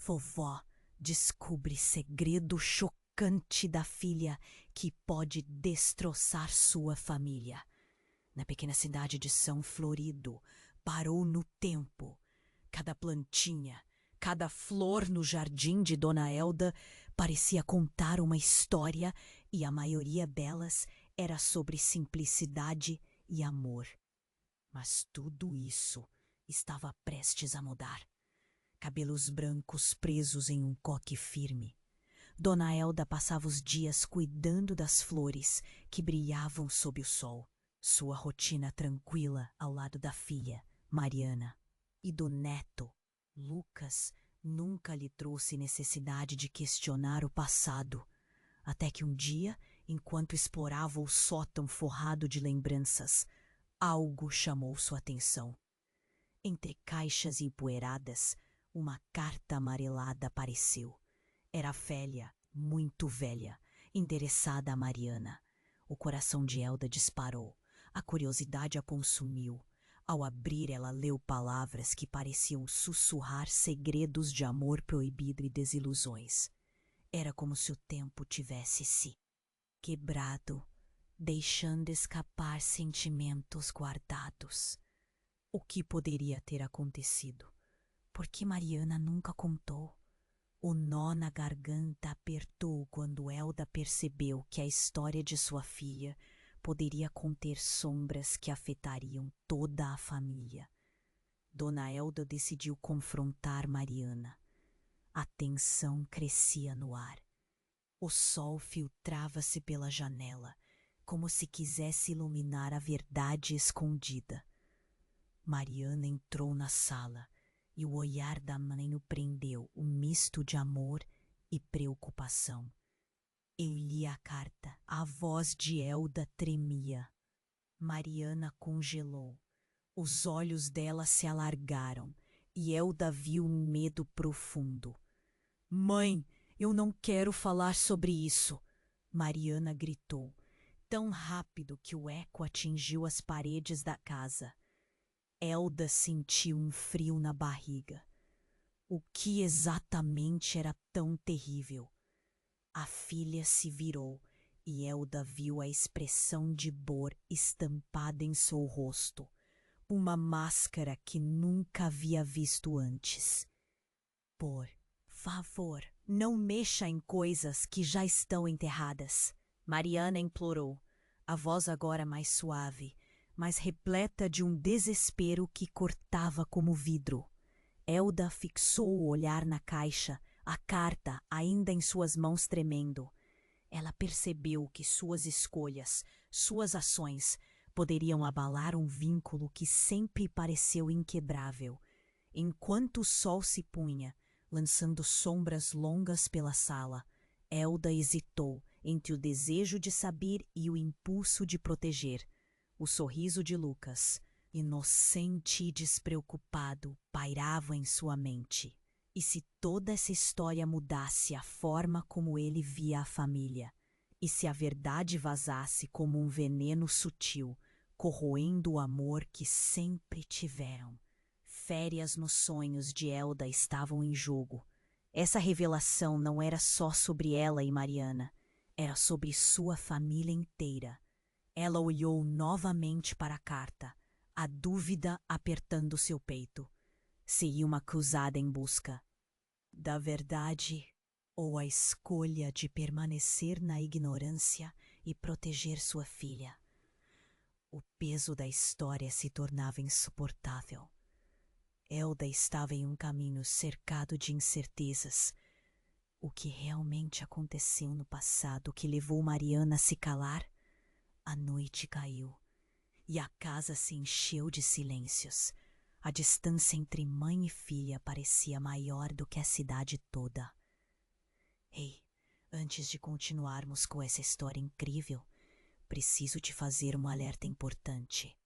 Vovó descobre segredo chocante da filha que pode destroçar sua família. Na pequena cidade de São Florido, parou no tempo. Cada plantinha, cada flor no jardim de Dona Elda parecia contar uma história e a maioria delas era sobre simplicidade e amor. Mas tudo isso estava prestes a mudar. Cabelos brancos presos em um coque firme. Dona Elda passava os dias cuidando das flores que brilhavam sob o sol. Sua rotina tranquila ao lado da filha, Mariana, e do neto, Lucas, nunca lhe trouxe necessidade de questionar o passado. Até que um dia, enquanto explorava o sótão forrado de lembranças, algo chamou sua atenção. Entre caixas empoeiradas, uma carta amarelada apareceu. Era velha, muito velha, endereçada a Mariana. O coração de Elda disparou. A curiosidade a consumiu. Ao abrir, ela leu palavras que pareciam sussurrar segredos de amor proibido e desilusões. Era como se o tempo tivesse se quebrado, deixando escapar sentimentos guardados. O que poderia ter acontecido? Por que Mariana nunca contou? O nó na garganta apertou quando Elda percebeu que a história de sua filha poderia conter sombras que afetariam toda a família. Dona Elda decidiu confrontar Mariana. A tensão crescia no ar. O sol filtrava-se pela janela, como se quisesse iluminar a verdade escondida. Mariana entrou na sala e o olhar da mãe o prendeu, um misto de amor e preocupação. Eu li a carta. A voz de Elda tremia. Mariana congelou. Os olhos dela se alargaram e Elda viu um medo profundo. Mãe, eu não quero falar sobre isso, Mariana gritou, tão rápido que o eco atingiu as paredes da casa. Elda sentiu um frio na barriga. O que exatamente era tão terrível? A filha se virou e Elda viu a expressão de dor estampada em seu rosto, uma máscara que nunca havia visto antes. Por favor, não mexa em coisas que já estão enterradas, Mariana implorou, a voz agora mais suave, mas repleta de um desespero que cortava como vidro. Elda fixou o olhar na caixa, a carta ainda em suas mãos tremendo. Ela percebeu que suas escolhas, suas ações, poderiam abalar um vínculo que sempre pareceu inquebrável. Enquanto o sol se punha, lançando sombras longas pela sala, Elda hesitou entre o desejo de saber e o impulso de proteger. O sorriso de Lucas, inocente e despreocupado, pairava em sua mente. E se toda essa história mudasse a forma como ele via a família? E se a verdade vazasse como um veneno sutil, corroendo o amor que sempre tiveram? Férias nos sonhos de Elda estavam em jogo. Essa revelação não era só sobre ela e Mariana, era sobre sua família inteira. Ela olhou novamente para a carta, a dúvida apertando seu peito. Seria uma cruzada em busca da verdade ou a escolha de permanecer na ignorância e proteger sua filha. O peso da história se tornava insuportável. Elda estava em um caminho cercado de incertezas. O que realmente aconteceu no passado que levou Mariana a se calar? A noite caiu e a casa se encheu de silêncios. A distância entre mãe e filha parecia maior do que a cidade toda. Ei, antes de continuarmos com essa história incrível, preciso te fazer um alerta importante.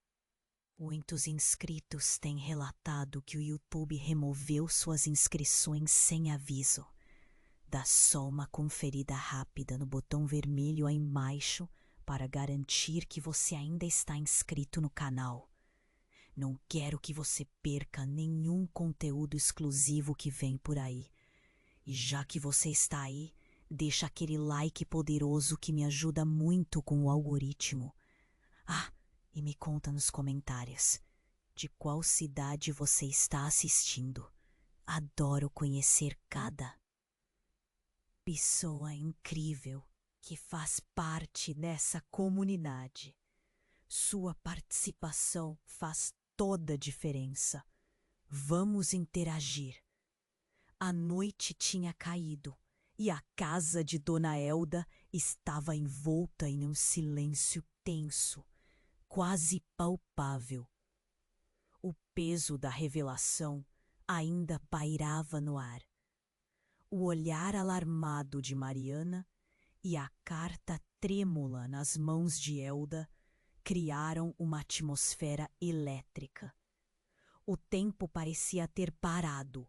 Muitos inscritos têm relatado que o YouTube removeu suas inscrições sem aviso. Dá só uma conferida rápida no botão vermelho aí embaixo para garantir que você ainda está inscrito no canal. Não quero que você perca nenhum conteúdo exclusivo que vem por aí. E já que você está aí, deixa aquele like poderoso que me ajuda muito com o algoritmo. Ah, e me conta nos comentários de qual cidade você está assistindo. Adoro conhecer cada pessoa incrível que faz parte dessa comunidade. Sua participação faz toda a diferença. Vamos interagir. A noite tinha caído e a casa de Dona Elda estava envolta em um silêncio tenso, quase palpável. O peso da revelação ainda pairava no ar. O olhar alarmado de Mariana e a carta trêmula nas mãos de Elda criaram uma atmosfera elétrica. O tempo parecia ter parado,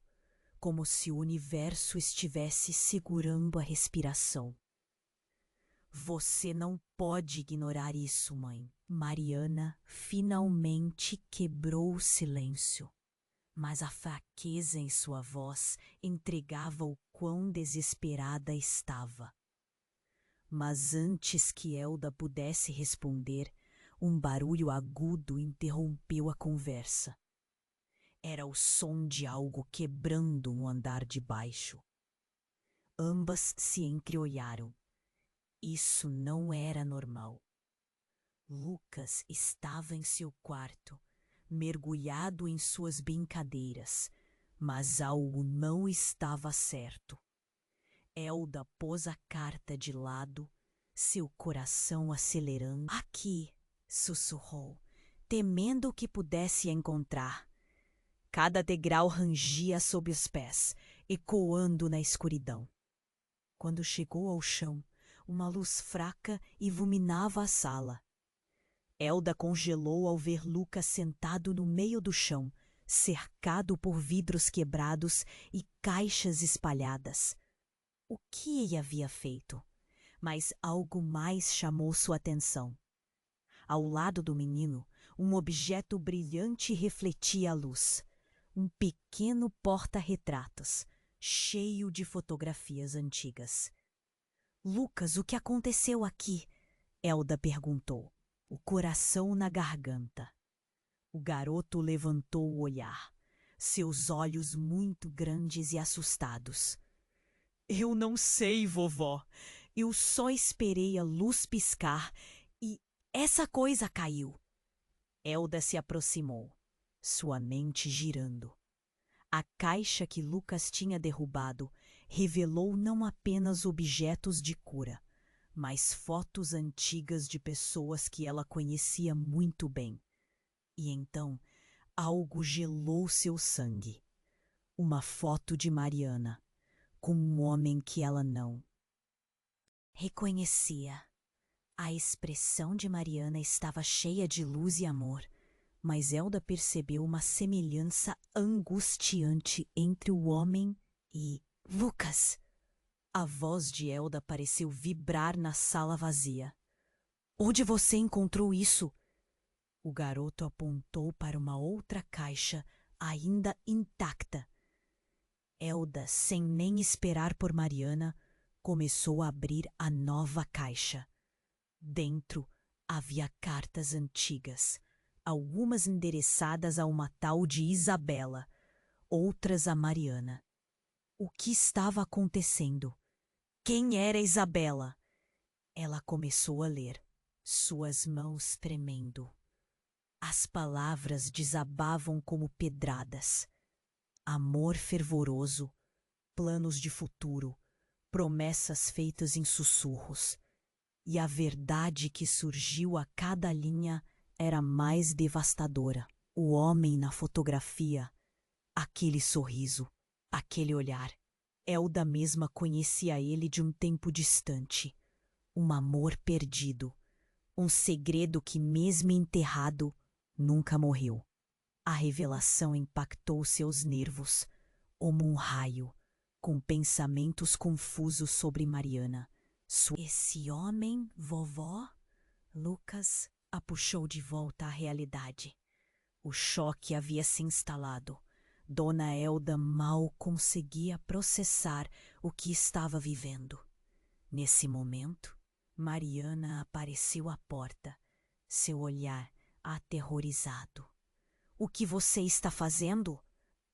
como se o universo estivesse segurando a respiração. Você não pode ignorar isso, mãe. Mariana finalmente quebrou o silêncio, mas a fraqueza em sua voz entregava o quão desesperada estava. Mas antes que Elda pudesse responder, um barulho agudo interrompeu a conversa. Era o som de algo quebrando no andar de baixo. Ambas se entreolharam. Isso não era normal. Lucas estava em seu quarto, mergulhado em suas brincadeiras, mas algo não estava certo. Elda pôs a carta de lado, seu coração acelerando. Aqui, sussurrou, temendo que pudesse encontrar. Cada degrau rangia sob os pés, ecoando na escuridão. Quando chegou ao chão, uma luz fraca iluminava a sala. Elda congelou ao ver Lucas sentado no meio do chão, cercado por vidros quebrados e caixas espalhadas. O que ele havia feito? Mas algo mais chamou sua atenção. Ao lado do menino, um objeto brilhante refletia a luz. Um pequeno porta-retratos, cheio de fotografias antigas. Lucas, o que aconteceu aqui? Elda perguntou, o coração na garganta. O garoto levantou o olhar, seus olhos muito grandes e assustados. Eu não sei, vovó. Eu só esperei a luz piscar e essa coisa caiu. Elda se aproximou, sua mente girando. A caixa que Lucas tinha derrubado revelou não apenas objetos de cura, mas fotos antigas de pessoas que ela conhecia muito bem. E então, algo gelou seu sangue. Uma foto de Mariana, com um homem que ela não reconhecia. A expressão de Mariana estava cheia de luz e amor, mas Elda percebeu uma semelhança angustiante entre o homem e Lucas. A voz de Elda pareceu vibrar na sala vazia. Onde você encontrou isso? O garoto apontou para uma outra caixa, ainda intacta. Elda, sem nem esperar por Mariana, começou a abrir a nova caixa. Dentro havia cartas antigas, algumas endereçadas a uma tal de Isabela, outras a Mariana. O que estava acontecendo? Quem era Isabela? Ela começou a ler, suas mãos tremendo. As palavras desabavam como pedradas. Amor fervoroso, planos de futuro, promessas feitas em sussurros. E a verdade que surgiu a cada linha era mais devastadora. O homem na fotografia, aquele sorriso, aquele olhar. Elda mesma conhecia ele de um tempo distante. Um amor perdido, um segredo que, mesmo enterrado, nunca morreu. A revelação impactou seus nervos, como um raio, com pensamentos confusos sobre Mariana. Esse homem, vovó? Lucas a puxou de volta à realidade. O choque havia se instalado. Dona Elda mal conseguia processar o que estava vivendo. Nesse momento, Mariana apareceu à porta, seu olhar aterrorizado. "O que você está fazendo?"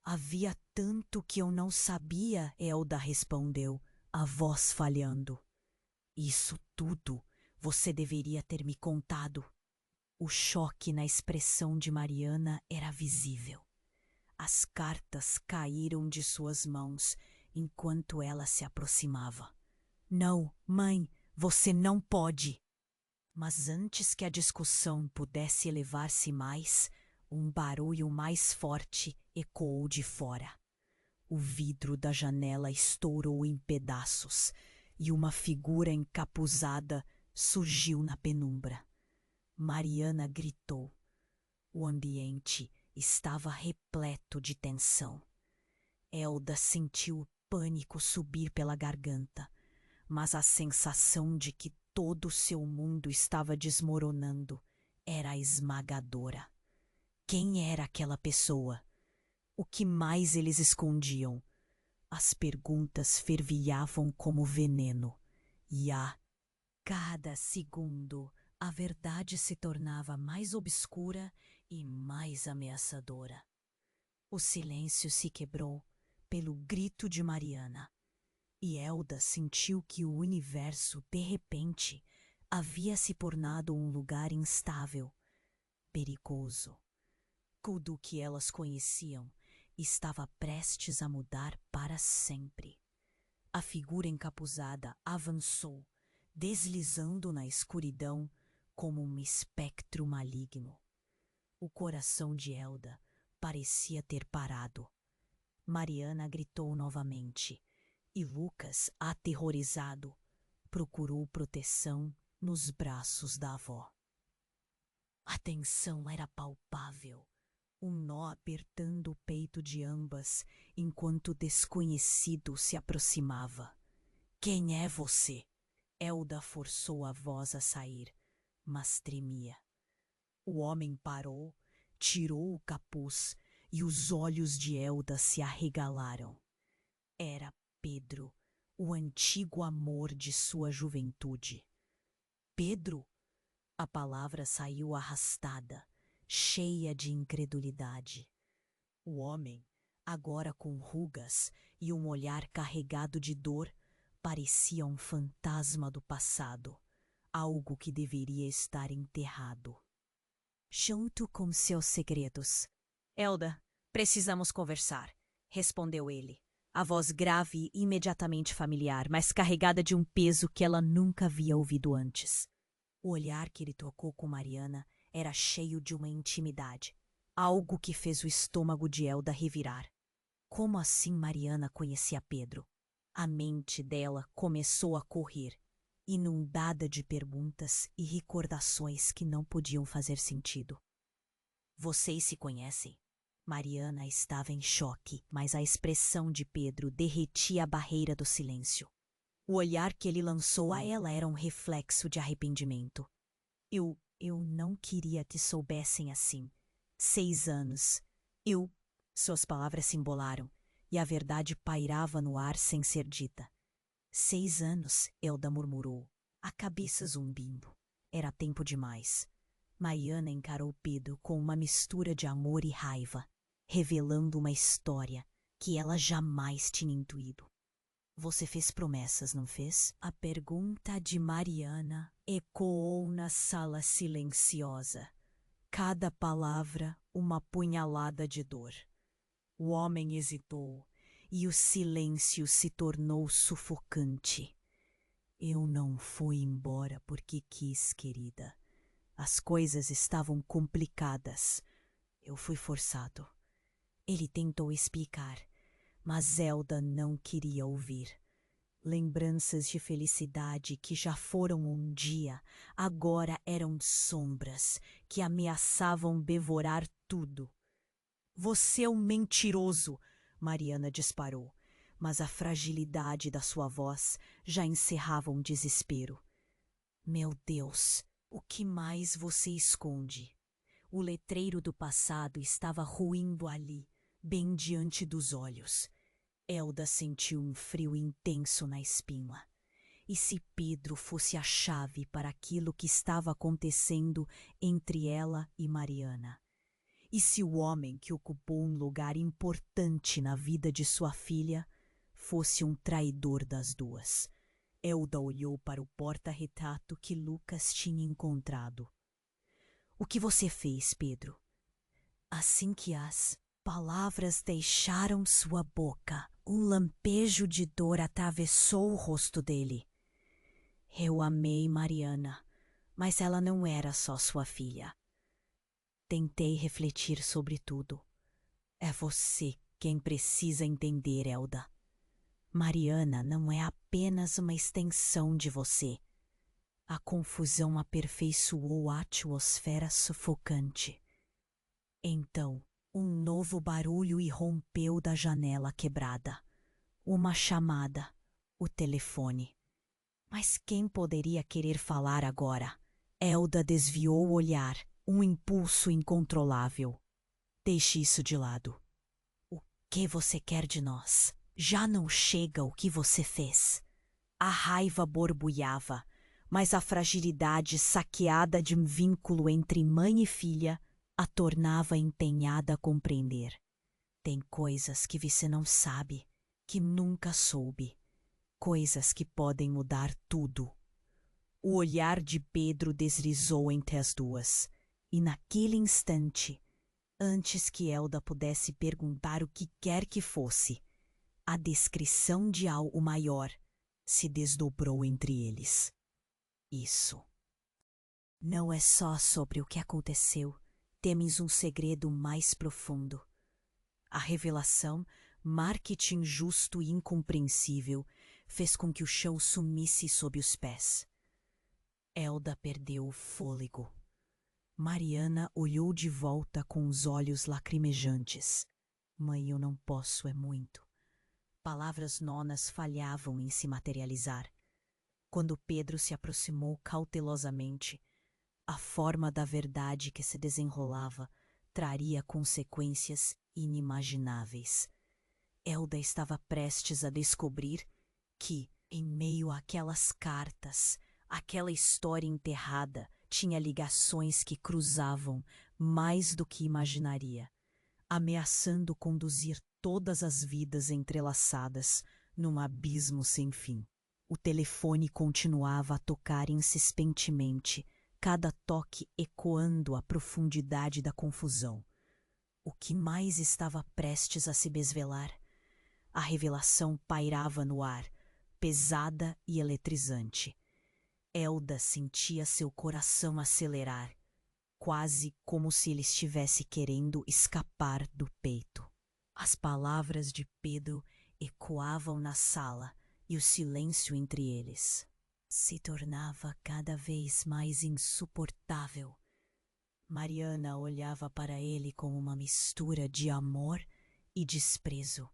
"Havia tanto que eu não sabia", Elda respondeu, a voz falhando. "Isso tudo você deveria ter me contado." O choque na expressão de Mariana era visível. As cartas caíram de suas mãos enquanto ela se aproximava. "Não, mãe, você não pode." Mas antes que a discussão pudesse elevar-se mais, um barulho mais forte ecoou de fora. O vidro da janela estourou em pedaços e uma figura encapuzada surgiu na penumbra. Mariana gritou. O ambiente estava repleto de tensão. Elda sentiu o pânico subir pela garganta, mas a sensação de que todo o seu mundo estava desmoronando era esmagadora. Quem era aquela pessoa? O que mais eles escondiam? As perguntas fervilhavam como veneno, e a cada segundo a verdade se tornava mais obscura e mais ameaçadora. O silêncio se quebrou pelo grito de Mariana, e Elda sentiu que o universo, de repente, havia se tornado um lugar instável, perigoso. Tudo o que elas conheciam estava prestes a mudar para sempre. A figura encapuzada avançou, deslizando na escuridão como um espectro maligno. O coração de Elda parecia ter parado. Mariana gritou novamente, e Lucas, aterrorizado, procurou proteção nos braços da avó. A tensão era palpável, um nó apertando o peito de ambas enquanto o desconhecido se aproximava. "Quem é você?" Elda forçou a voz a sair, mas tremia. O homem parou, tirou o capuz e os olhos de Elda se arregalaram. Era Pedro, o antigo amor de sua juventude. "Pedro?" A palavra saiu arrastada, cheia de incredulidade. O homem, agora com rugas e um olhar carregado de dor, parecia um fantasma do passado, algo que deveria estar enterrado. "Junto com seus segredos." "Elda, precisamos conversar", respondeu ele, a voz grave e imediatamente familiar, mas carregada de um peso que ela nunca havia ouvido antes. O olhar que ele trocou com Mariana era cheio de uma intimidade, algo que fez o estômago de Elda revirar. Como assim Mariana conhecia Pedro? A mente dela começou a correr, inundada de perguntas e recordações que não podiam fazer sentido. "Vocês se conhecem?" Mariana estava em choque, mas a expressão de Pedro derretia a barreira do silêncio. O olhar que ele lançou a ela era um reflexo de arrependimento. Eu não queria que soubessem assim. 6 anos. Suas palavras se embolaram, e a verdade pairava no ar sem ser dita. 6 anos, Elda murmurou, a cabeça zumbindo. Era tempo demais. Mariana encarou Pedro com uma mistura de amor e raiva, revelando uma história que ela jamais tinha intuído. "Você fez promessas, não fez?" A pergunta de Mariana ecoou na sala silenciosa. Cada palavra uma punhalada de dor. O homem hesitou e o silêncio se tornou sufocante. "Eu não fui embora porque quis, querida. As coisas estavam complicadas. Eu fui forçado." Ele tentou explicar, mas Elda não queria ouvir. Lembranças de felicidade que já foram um dia, agora eram sombras que ameaçavam devorar tudo. "Você é um mentiroso!" Mariana disparou, mas a fragilidade da sua voz já encerrava um desespero. "Meu Deus, o que mais você esconde?" O letreiro do passado estava ruindo ali, bem diante dos olhos. Elda sentiu um frio intenso na espinha. E se Pedro fosse a chave para aquilo que estava acontecendo entre ela e Mariana? E se o homem que ocupou um lugar importante na vida de sua filha fosse um traidor das duas? Elda olhou para o porta-retrato que Lucas tinha encontrado. O que você fez, Pedro? Assim que as palavras deixaram sua boca, um lampejo de dor atravessou o rosto dele. Eu amei Mariana, mas ela não era só sua filha. Tentei refletir sobre tudo. É você quem precisa entender, Elda. Mariana não é apenas uma extensão de você. A confusão aperfeiçoou a atmosfera sufocante. Então, um novo barulho irrompeu da janela quebrada. Uma chamada, o telefone. Mas quem poderia querer falar agora? Elda desviou o olhar, um impulso incontrolável. Deixe isso de lado. O que você quer de nós? Já não chega o que você fez. A raiva borbulhava, mas a fragilidade saqueada de um vínculo entre mãe e filha a tornava empenhada a compreender. Tem coisas que você não sabe, que nunca soube. Coisas que podem mudar tudo. O olhar de Pedro deslizou entre as duas, e naquele instante, antes que Elda pudesse perguntar o que quer que fosse, a descrição de algo maior se desdobrou entre eles. Isso não é só sobre o que aconteceu, temos um segredo mais profundo. A revelação, marketing justo e incompreensível, fez com que o chão sumisse sob os pés. Elda perdeu o fôlego. Mariana olhou de volta com os olhos lacrimejantes. Mãe, eu não posso, é muito. Palavras nonas falhavam em se materializar. Quando Pedro se aproximou cautelosamente, a forma da verdade que se desenrolava traria consequências inimagináveis. Elda estava prestes a descobrir que, em meio àquelas cartas, aquela história enterrada tinha ligações que cruzavam mais do que imaginaria, ameaçando conduzir todas as vidas entrelaçadas num abismo sem fim. O telefone continuava a tocar insistentemente, cada toque ecoando a profundidade da confusão. O que mais estava prestes a se desvelar? A revelação pairava no ar, pesada e eletrizante. Elda sentia seu coração acelerar, quase como se ele estivesse querendo escapar do peito. As palavras de Pedro ecoavam na sala e o silêncio entre eles se tornava cada vez mais insuportável. Mariana olhava para ele com uma mistura de amor e desprezo,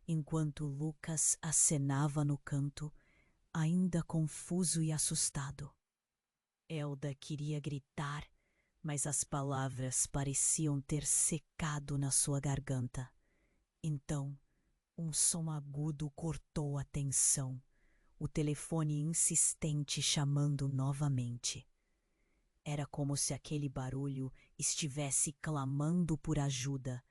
enquanto Lucas acenava no canto, ainda confuso e assustado. Elda queria gritar, mas as palavras pareciam ter secado na sua garganta. Então, um som agudo cortou a tensão, o telefone insistente chamando novamente. Era como se aquele barulho estivesse clamando por ajuda.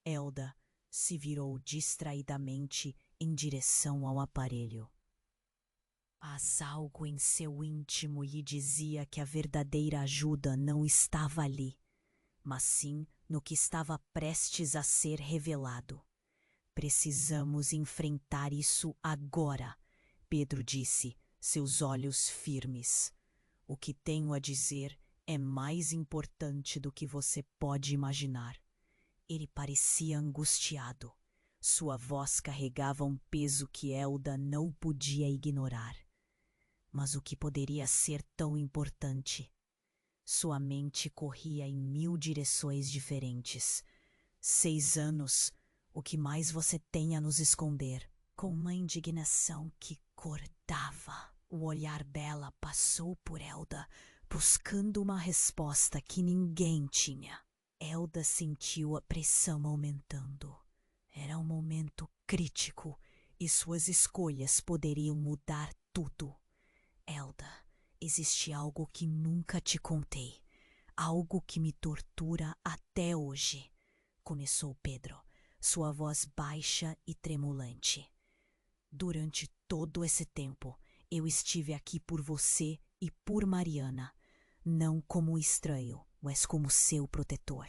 Elda se virou distraidamente em direção ao aparelho. Mas algo em seu íntimo lhe dizia que a verdadeira ajuda não estava ali, mas sim no que estava prestes a ser revelado. Precisamos enfrentar isso agora, Pedro disse, seus olhos firmes. O que tenho a dizer é mais importante do que você pode imaginar. Ele parecia angustiado. Sua voz carregava um peso que Elda não podia ignorar. Mas o que poderia ser tão importante? Sua mente corria em 1000 direções diferentes. 6 anos, o que mais você tem a nos esconder? Com uma indignação que cortava, o olhar dela passou por Elda, buscando uma resposta que ninguém tinha. Elda sentiu a pressão aumentando. Era um momento crítico e suas escolhas poderiam mudar tudo. Elda, existe algo que nunca te contei. Algo que me tortura até hoje. Começou Pedro, sua voz baixa e tremulante. Durante todo esse tempo, eu estive aqui por você e por Mariana. Não como estranho, mas como seu protetor.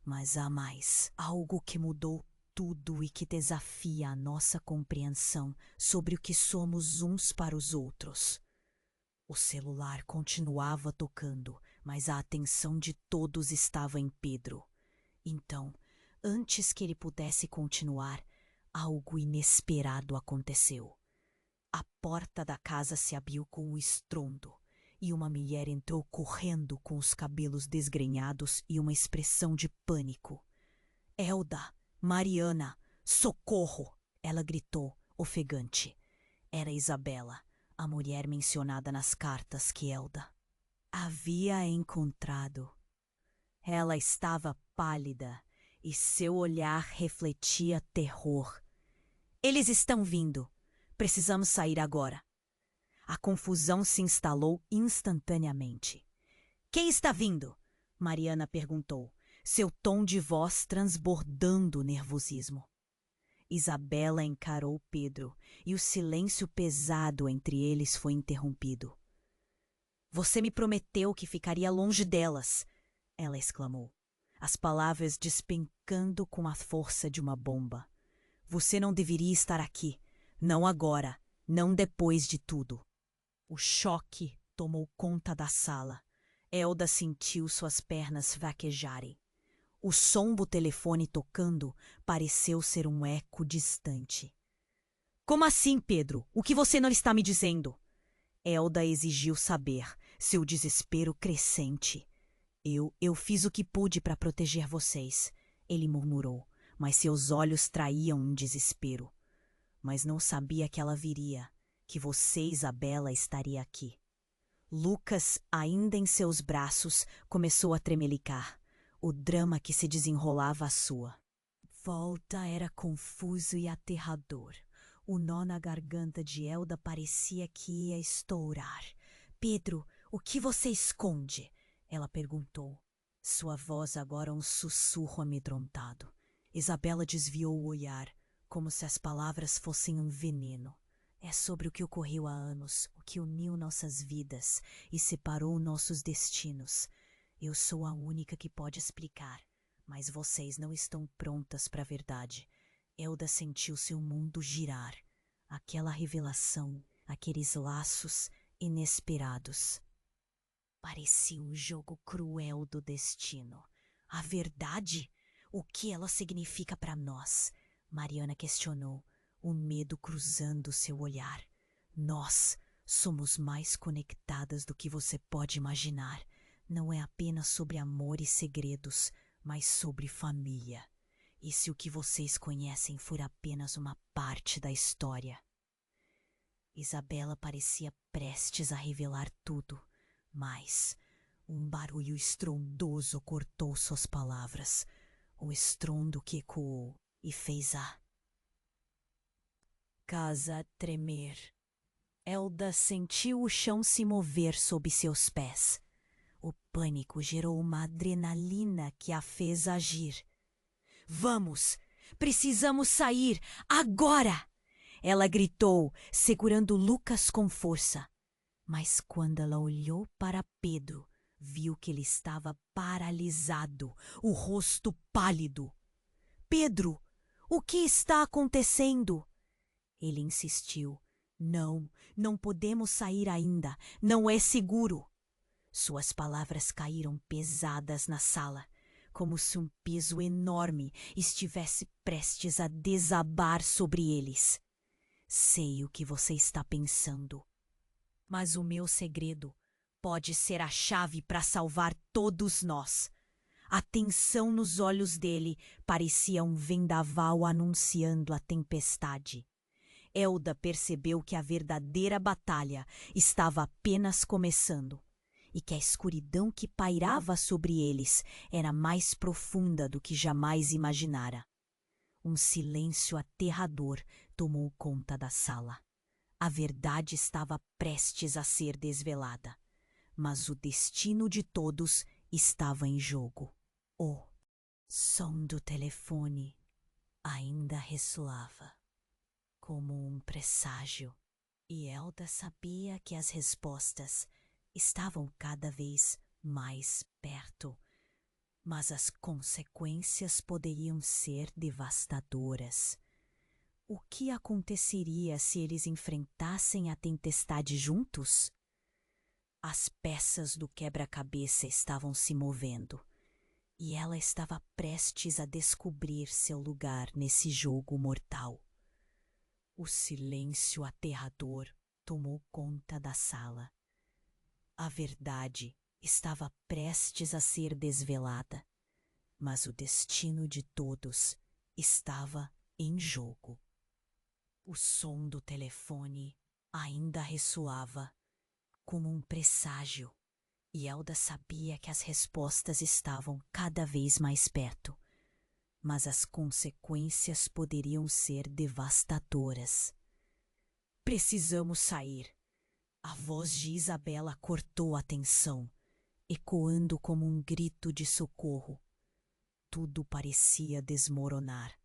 Mas há mais, algo que mudou tudo e que desafia a nossa compreensão sobre o que somos uns para os outros. O celular continuava tocando, mas a atenção de todos estava em Pedro. Então, antes que ele pudesse continuar, algo inesperado aconteceu. A porta da casa se abriu com um estrondo e uma mulher entrou correndo com os cabelos desgrenhados e uma expressão de pânico. Elda, Mariana, socorro! Ela gritou, ofegante. Era Isabela, a mulher mencionada nas cartas que Elda havia encontrado. Ela estava pálida e seu olhar refletia terror. Eles estão vindo. Precisamos sair agora. A confusão se instalou instantaneamente. Quem está vindo? Mariana perguntou, seu tom de voz transbordando nervosismo. Isabela encarou Pedro e o silêncio pesado entre eles foi interrompido. Você me prometeu que ficaria longe delas, ela exclamou, as palavras despencando com a força de uma bomba. Você não deveria estar aqui, não agora, não depois de tudo. O choque tomou conta da sala. Elda sentiu suas pernas vaquejarem. O som do telefone tocando pareceu ser um eco distante. Como assim, Pedro? O que você não está me dizendo? Elda exigiu saber, seu desespero crescente. Eu fiz o que pude para proteger vocês, ele murmurou, mas seus olhos traíam um desespero. Mas não sabia que ela viria, que você, Isabela, estaria aqui. Lucas, ainda em seus braços, começou a tremelicar. O drama que se desenrolava à sua volta era confuso e aterrador. O nó na garganta de Elda parecia que ia estourar. Pedro, o que você esconde? Ela perguntou. Sua voz agora um sussurro amedrontado. Isabela desviou o olhar, como se as palavras fossem um veneno. É sobre o que ocorreu há anos, o que uniu nossas vidas e separou nossos destinos. Eu sou a única que pode explicar, mas vocês não estão prontas para a verdade. Elda sentiu seu mundo girar. Aquela revelação, aqueles laços inesperados. Parecia um jogo cruel do destino. A verdade? O que ela significa para nós? Mariana questionou, o medo cruzando seu olhar. Nós somos mais conectadas do que você pode imaginar. Não é apenas sobre amor e segredos, mas sobre família. E se o que vocês conhecem for apenas uma parte da história? Isabela parecia prestes a revelar tudo, mas um barulho estrondoso cortou suas palavras. Um estrondo que ecoou e fez a casa tremer. Elda sentiu o chão se mover sob seus pés. O pânico gerou uma adrenalina que a fez agir. Vamos! Precisamos sair! Agora! Ela gritou, segurando Lucas com força. Mas quando ela olhou para Pedro, viu que ele estava paralisado, o rosto pálido. Pedro, o que está acontecendo? Ele insistiu. Não podemos sair ainda. Não é seguro. Suas palavras caíram pesadas na sala, como se um peso enorme estivesse prestes a desabar sobre eles. Sei o que você está pensando, mas o meu segredo pode ser a chave para salvar todos nós. A tensão nos olhos dele parecia um vendaval anunciando a tempestade. Elda percebeu que a verdadeira batalha estava apenas começando e que a escuridão que pairava sobre eles era mais profunda do que jamais imaginara. Um silêncio aterrador tomou conta da sala. A verdade estava prestes a ser desvelada, mas o destino de todos estava em jogo. O som do telefone ainda ressoava, como um presságio, e Elda sabia que as respostas estavam cada vez mais perto, mas as consequências poderiam ser devastadoras. O que aconteceria se eles enfrentassem a tempestade juntos? As peças do quebra-cabeça estavam se movendo, e ela estava prestes a descobrir seu lugar nesse jogo mortal. O silêncio aterrador tomou conta da sala. A verdade estava prestes a ser desvelada, mas o destino de todos estava em jogo. O som do telefone ainda ressoava, como um presságio, e Elda sabia que as respostas estavam cada vez mais perto, mas as consequências poderiam ser devastadoras. Precisamos sair. A voz de Isabela cortou a tensão, ecoando como um grito de socorro. Tudo parecia desmoronar.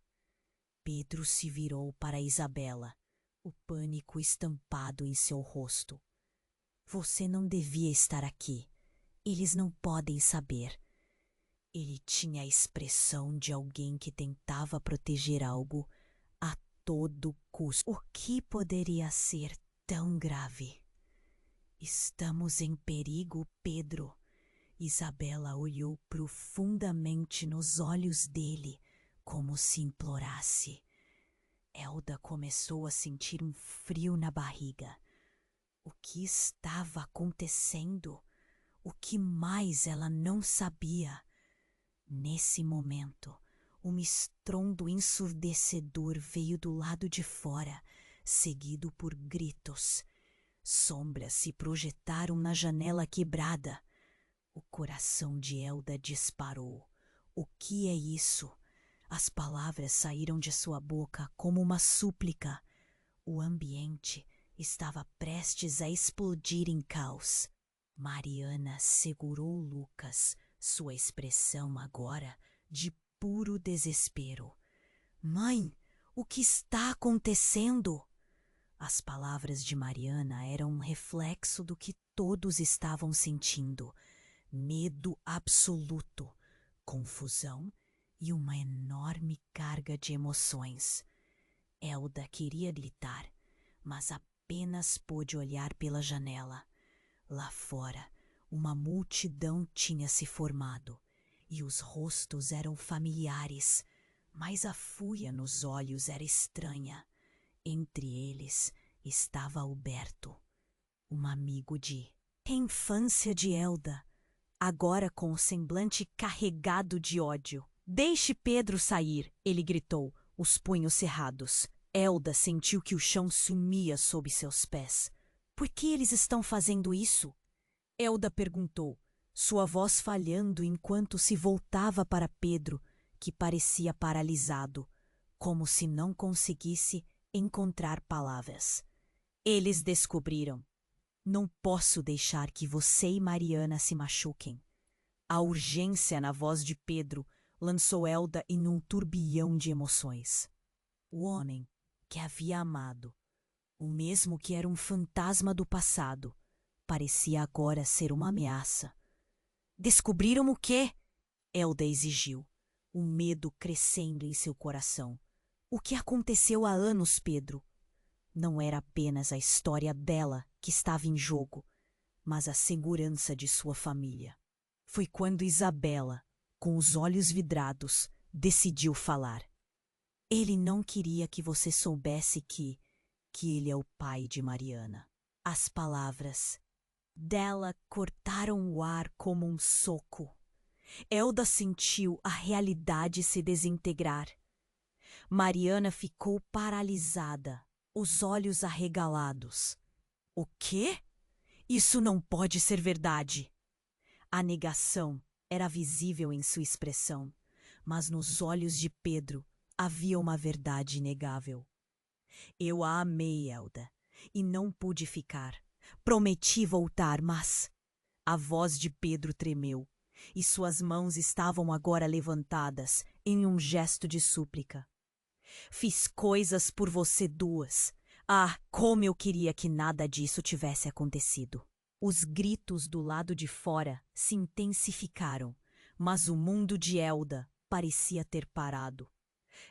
Pedro se virou para Isabela, o pânico estampado em seu rosto. Você não devia estar aqui. Eles não podem saber. Ele tinha a expressão de alguém que tentava proteger algo a todo custo. O que poderia ser tão grave? Estamos em perigo, Pedro. Isabela olhou profundamente nos olhos dele, como se implorasse. Elda começou a sentir um frio na barriga. O que estava acontecendo? O que mais ela não sabia? Nesse momento, um estrondo ensurdecedor veio do lado de fora, seguido por gritos. Sombras se projetaram na janela quebrada. O coração de Elda disparou. O que é isso? As palavras saíram de sua boca como uma súplica. O ambiente estava prestes a explodir em caos. Mariana segurou Lucas, sua expressão agora de puro desespero. Mãe, o que está acontecendo? As palavras de Mariana eram um reflexo do que todos estavam sentindo. Medo absoluto, confusão e uma enorme carga de emoções. Elda queria gritar, mas apenas pôde olhar pela janela. Lá fora, uma multidão tinha se formado, e os rostos eram familiares, mas a fúria nos olhos era estranha. Entre eles estava Alberto, um amigo de infância de Elda, agora com o semblante carregado de ódio. Deixe Pedro sair, ele gritou, os punhos cerrados. Elda sentiu que o chão sumia sob seus pés. Por que eles estão fazendo isso? Elda perguntou, sua voz falhando enquanto se voltava para Pedro, que parecia paralisado, como se não conseguisse encontrar palavras. Eles descobriram. Não posso deixar que você e Mariana se machuquem. A urgência na voz de Pedro lançou Elda em um turbilhão de emoções. O homem que havia amado, o mesmo que era um fantasma do passado, parecia agora ser uma ameaça. Descobriram o quê? Elda exigiu, o medo crescendo em seu coração. O que aconteceu há anos, Pedro? Não era apenas a história dela que estava em jogo, mas a segurança de sua família. Foi quando Isabela, com os olhos vidrados, decidiu falar. Ele não queria que você soubesse que ele é o pai de Mariana. As palavras dela cortaram o ar como um soco. Elda sentiu a realidade se desintegrar. Mariana ficou paralisada, os olhos arregalados. O quê? Isso não pode ser verdade. A negação era visível em sua expressão, mas nos olhos de Pedro havia uma verdade inegável. Eu a amei, Elda, e não pude ficar. Prometi voltar, mas... A voz de Pedro tremeu, e suas mãos estavam agora levantadas em um gesto de súplica. Fiz coisas por você duas. Ah, como eu queria que nada disso tivesse acontecido. Os gritos do lado de fora se intensificaram, mas o mundo de Elda parecia ter parado.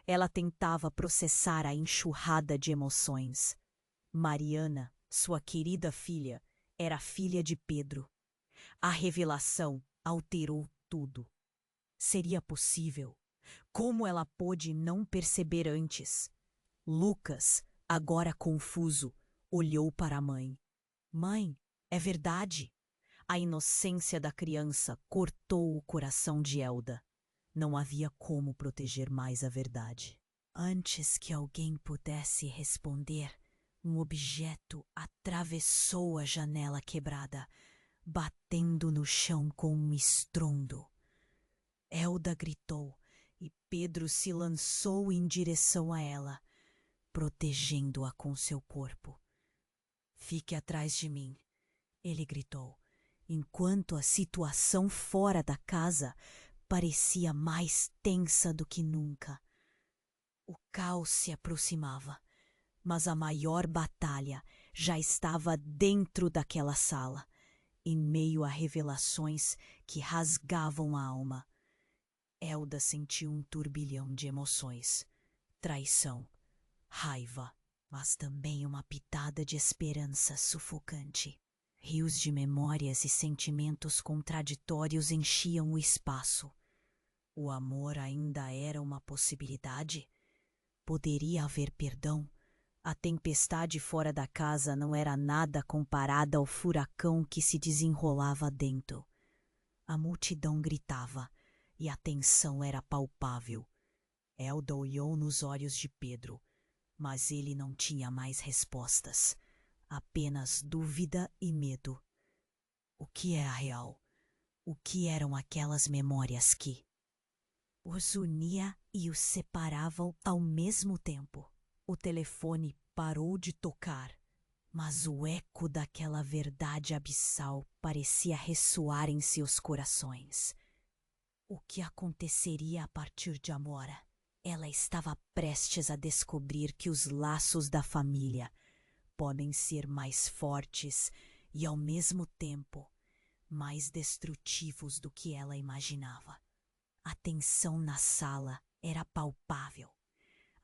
Ela tentava processar a enxurrada de emoções. Mariana, sua querida filha, era filha de Pedro. A revelação alterou tudo. Seria possível? Como ela pôde não perceber antes? Lucas, agora confuso, olhou para a mãe. Mãe, é verdade. A inocência da criança cortou o coração de Elda. Não havia como proteger mais a verdade. Antes que alguém pudesse responder, um objeto atravessou a janela quebrada, batendo no chão com um estrondo. Elda gritou e Pedro se lançou em direção a ela, protegendo-a com seu corpo. Fique atrás de mim, ele gritou, enquanto a situação fora da casa parecia mais tensa do que nunca. O caos se aproximava, mas a maior batalha já estava dentro daquela sala, em meio a revelações que rasgavam a alma. Elda sentiu um turbilhão de emoções, traição, raiva, mas também uma pitada de esperança sufocante. Rios de memórias e sentimentos contraditórios enchiam o espaço. O amor ainda era uma possibilidade? Poderia haver perdão? A tempestade fora da casa não era nada comparada ao furacão que se desenrolava dentro. A multidão gritava e a tensão era palpável. Elda olhou nos olhos de Pedro, mas ele não tinha mais respostas, apenas dúvida e medo. O que é a real? O que eram aquelas memórias que os unia e os separavam ao mesmo tempo? O telefone parou de tocar, mas o eco daquela verdade abissal parecia ressoar em seus corações. O que aconteceria a partir de agora? Ela estava prestes a descobrir que os laços da família podem ser mais fortes e, ao mesmo tempo, mais destrutivos do que ela imaginava. A tensão na sala era palpável.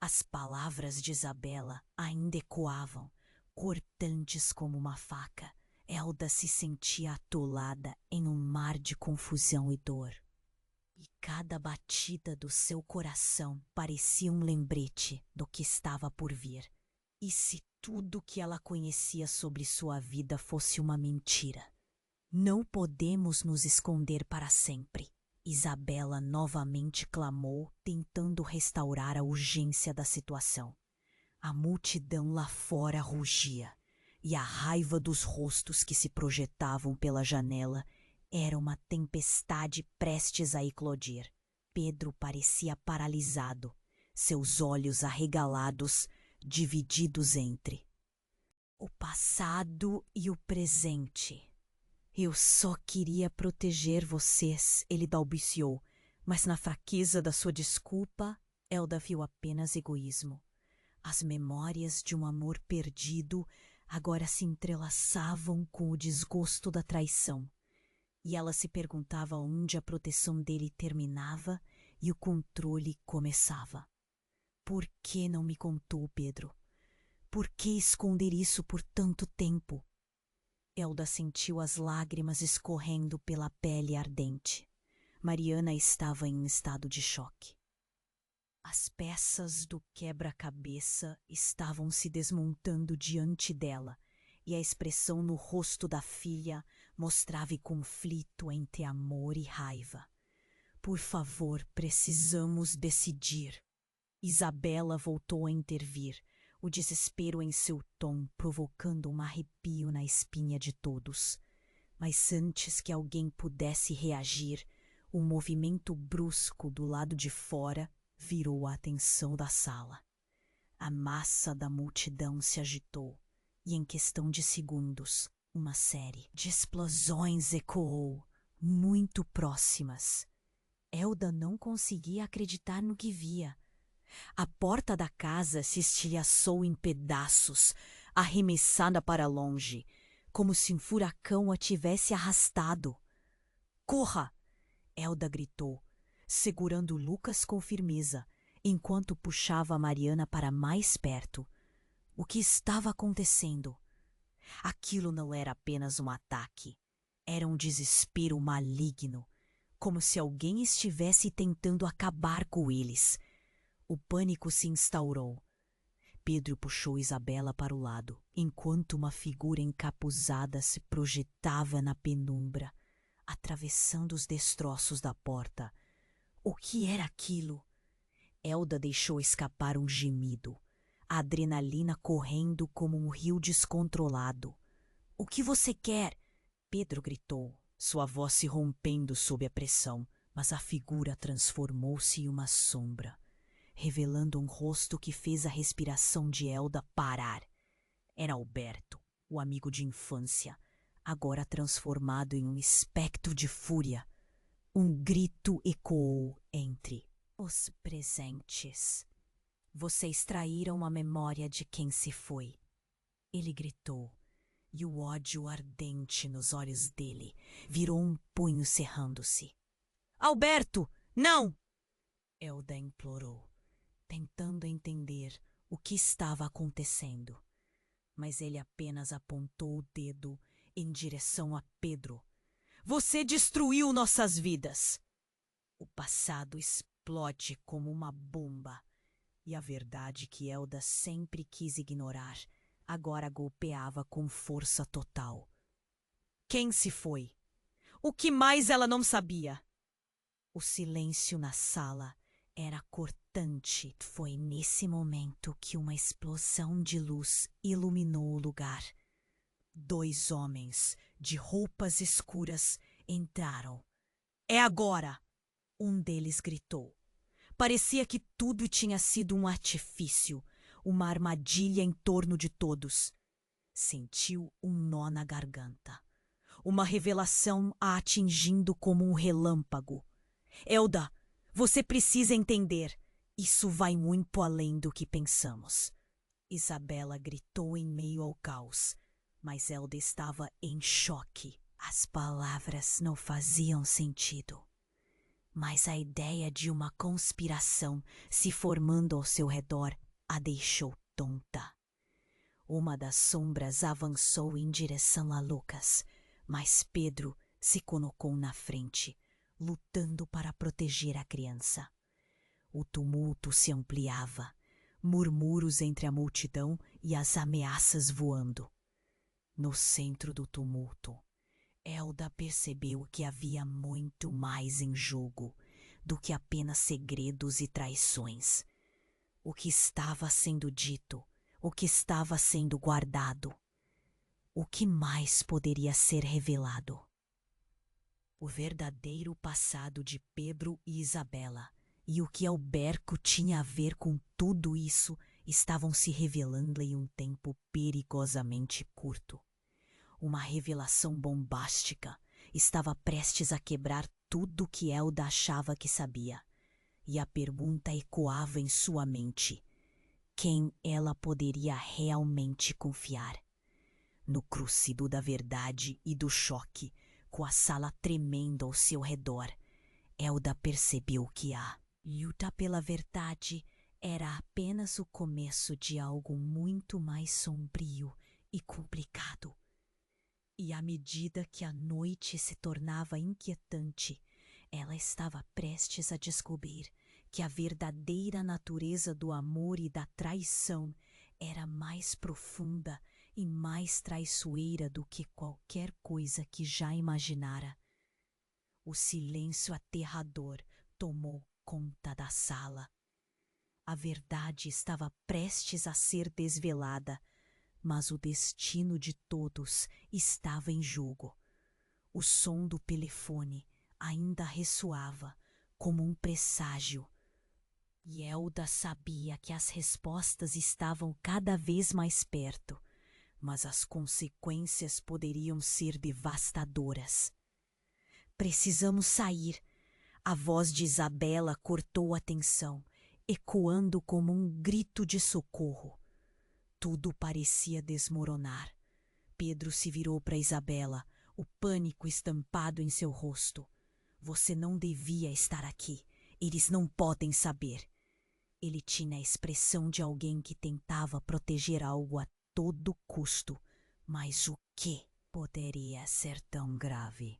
As palavras de Isabela ainda ecoavam, cortantes como uma faca. Elda se sentia atolada em um mar de confusão e dor. E cada batida do seu coração parecia um lembrete do que estava por vir. E se tudo que ela conhecia sobre sua vida fosse uma mentira? Não podemos nos esconder para sempre. Isabela novamente clamou, tentando restaurar a urgência da situação. A multidão lá fora rugia, e a raiva dos rostos que se projetavam pela janela era uma tempestade prestes a eclodir. Pedro parecia paralisado, seus olhos arregalados, divididos entre o passado e o presente. Eu só queria proteger vocês, ele balbuciou, mas na fraqueza da sua desculpa, Elda viu apenas egoísmo. As memórias de um amor perdido agora se entrelaçavam com o desgosto da traição. E ela se perguntava onde a proteção dele terminava e o controle começava. Por que não me contou, Pedro? Por que esconder isso por tanto tempo? Elda sentiu as lágrimas escorrendo pela pele ardente. Mariana estava em estado de choque. As peças do quebra-cabeça estavam se desmontando diante dela, e a expressão no rosto da filha mostrava conflito entre amor e raiva. Por favor, precisamos decidir. Isabela voltou a intervir, o desespero em seu tom provocando um arrepio na espinha de todos. Mas antes que alguém pudesse reagir, um movimento brusco do lado de fora virou a atenção da sala. A massa da multidão se agitou e, em questão de segundos, uma série de explosões ecoou, muito próximas. Elda não conseguia acreditar no que via. A porta da casa se estilhaçou em pedaços, arremessada para longe, como se um furacão a tivesse arrastado. "Corra!" Elda gritou, segurando Lucas com firmeza, enquanto puxava Mariana para mais perto. O que estava acontecendo? Aquilo não era apenas um ataque. Era um desespero maligno, como se alguém estivesse tentando acabar com eles. O pânico se instaurou. Pedro puxou Isabela para o lado, enquanto uma figura encapuzada se projetava na penumbra, atravessando os destroços da porta. O que era aquilo? Elda deixou escapar um gemido, a adrenalina correndo como um rio descontrolado. "O que você quer?" Pedro gritou, sua voz se rompendo sob a pressão, mas a figura transformou-se em uma sombra, revelando um rosto que fez a respiração de Elda parar. Era Alberto, o amigo de infância, agora transformado em um espectro de fúria. Um grito ecoou entre os presentes. "Vocês traíram a memória de quem se foi." Ele gritou, e o ódio ardente nos olhos dele virou um punho cerrando-se. "Alberto, não!" Elda implorou, tentando entender o que estava acontecendo. Mas ele apenas apontou o dedo em direção a Pedro. "Você destruiu nossas vidas!" O passado explode como uma bomba, e a verdade que Elda sempre quis ignorar agora golpeava com força total. Quem se foi? O que mais ela não sabia? O silêncio na sala era cortante. Foi nesse momento que uma explosão de luz iluminou o lugar. 2 homens de roupas escuras entraram. "É agora!" Um deles gritou. Parecia que tudo tinha sido um artifício, uma armadilha em torno de todos. Sentiu um nó na garganta. Uma revelação a atingindo como um relâmpago. "Elda, você precisa entender. Isso vai muito além do que pensamos." Isabela gritou em meio ao caos, mas Elda estava em choque. As palavras não faziam sentido. Mas a ideia de uma conspiração se formando ao seu redor a deixou tonta. Uma das sombras avançou em direção a Lucas, mas Pedro se colocou na frente, lutando para proteger a criança. O tumulto se ampliava, murmúrios entre a multidão e as ameaças voando. No centro do tumulto, Elda percebeu que havia muito mais em jogo do que apenas segredos e traições. O que estava sendo dito, o que estava sendo guardado, o que mais poderia ser revelado. O verdadeiro passado de Pedro e Isabela e o que Alberto tinha a ver com tudo isso estavam se revelando em um tempo perigosamente curto. Uma revelação bombástica estava prestes a quebrar tudo o que Elda achava que sabia. E a pergunta ecoava em sua mente: quem ela poderia realmente confiar? No crucido da verdade e do choque, com a sala tremendo ao seu redor, Elda percebeu que a luta pela verdade era apenas o começo de algo muito mais sombrio e complicado. E à medida que a noite se tornava inquietante, ela estava prestes a descobrir que a verdadeira natureza do amor e da traição era mais profunda e mais traiçoeira do que qualquer coisa que já imaginara. O silêncio aterrador tomou conta da sala. A verdade estava prestes a ser desvelada, mas o destino de todos estava em jogo. O som do telefone ainda ressoava como um presságio. E Elda sabia que as respostas estavam cada vez mais perto, mas as consequências poderiam ser devastadoras. Precisamos sair. A voz de Isabela cortou a tensão, ecoando como um grito de socorro. Tudo parecia desmoronar. Pedro se virou para Isabela, o pânico estampado em seu rosto. Você não devia estar aqui. Eles não podem saber. Ele tinha a expressão de alguém que tentava proteger algo a todo custo. Mas o que poderia ser tão grave?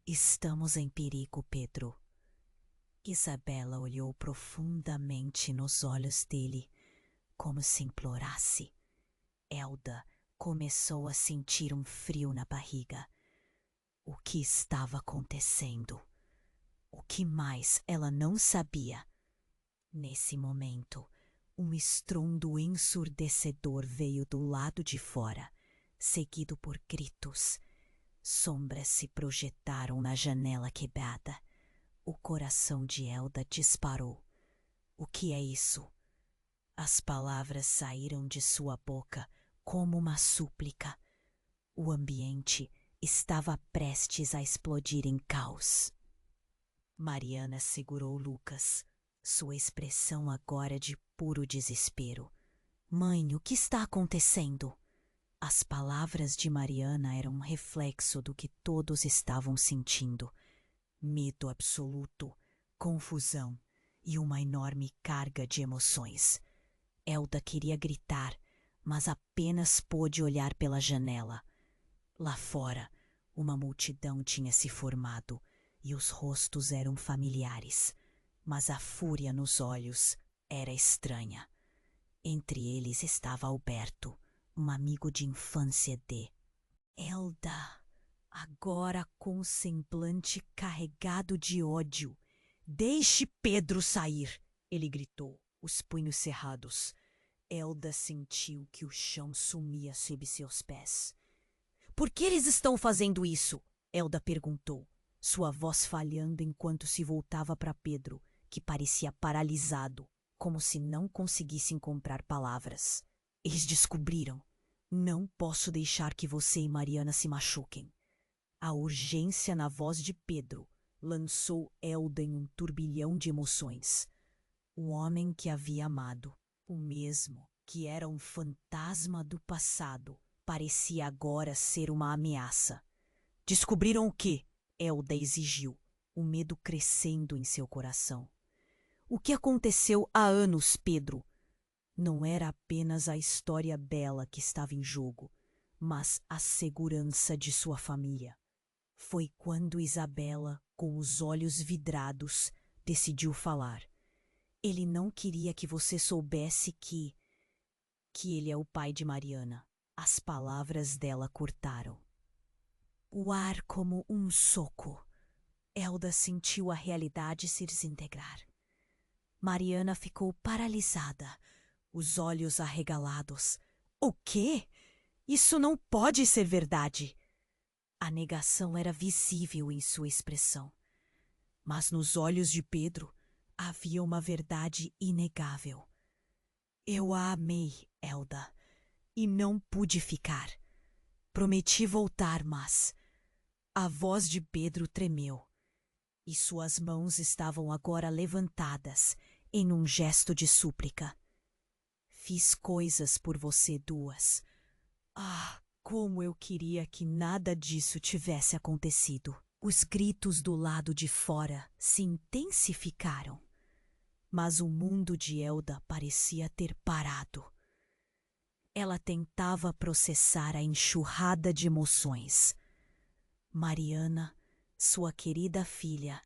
Estamos em perigo, Pedro. Isabela olhou profundamente nos olhos dele, como se implorasse. Elda começou a sentir um frio na barriga. O que estava acontecendo? O que mais ela não sabia? Nesse momento, um estrondo ensurdecedor veio do lado de fora, seguido por gritos. Sombras se projetaram na janela quebrada. O coração de Elda disparou. O que é isso? As palavras saíram de sua boca como uma súplica. O ambiente estava prestes a explodir em caos. Mariana segurou Lucas, sua expressão agora de puro desespero. Mãe, o que está acontecendo? As palavras de Mariana eram um reflexo do que todos estavam sentindo. Medo absoluto, confusão e uma enorme carga de emoções. Elda queria gritar, mas apenas pôde olhar pela janela. Lá fora, uma multidão tinha se formado e os rostos eram familiares, mas a fúria nos olhos era estranha. Entre eles estava Alberto, um amigo de infância de Elda, agora com o semblante carregado de ódio. Deixe Pedro sair, ele gritou, os punhos cerrados. Elda sentiu que o chão sumia sob seus pés. Por que eles estão fazendo isso? Elda perguntou, sua voz falhando enquanto se voltava para Pedro, que parecia paralisado, como se não conseguisse encontrar palavras. Eles descobriram. Não posso deixar que você e Mariana se machuquem. A urgência na voz de Pedro lançou Elda em um turbilhão de emoções. O homem que havia amado, o mesmo que era um fantasma do passado, parecia agora ser uma ameaça. Descobriram o quê? Elda exigiu, o medo crescendo em seu coração. O que aconteceu há anos, Pedro? Não era apenas a história bela que estava em jogo, mas a segurança de sua família. Foi quando Isabela, com os olhos vidrados, decidiu falar. Ele não queria que você soubesse que ele é o pai de Mariana. As palavras dela cortaram. O ar como um soco. Elda sentiu a realidade se desintegrar. Mariana ficou paralisada, os olhos arregalados. O quê? Isso não pode ser verdade! A negação era visível em sua expressão. Mas nos olhos de Pedro havia uma verdade inegável. Eu a amei, Elda, e não pude ficar. Prometi voltar, mas... A voz de Pedro tremeu, e suas mãos estavam agora levantadas em um gesto de súplica. Fiz coisas por você duas. Ah, como eu queria que nada disso tivesse acontecido. Os gritos do lado de fora se intensificaram, mas o mundo de Elda parecia ter parado. Ela tentava processar a enxurrada de emoções. Mariana, sua querida filha,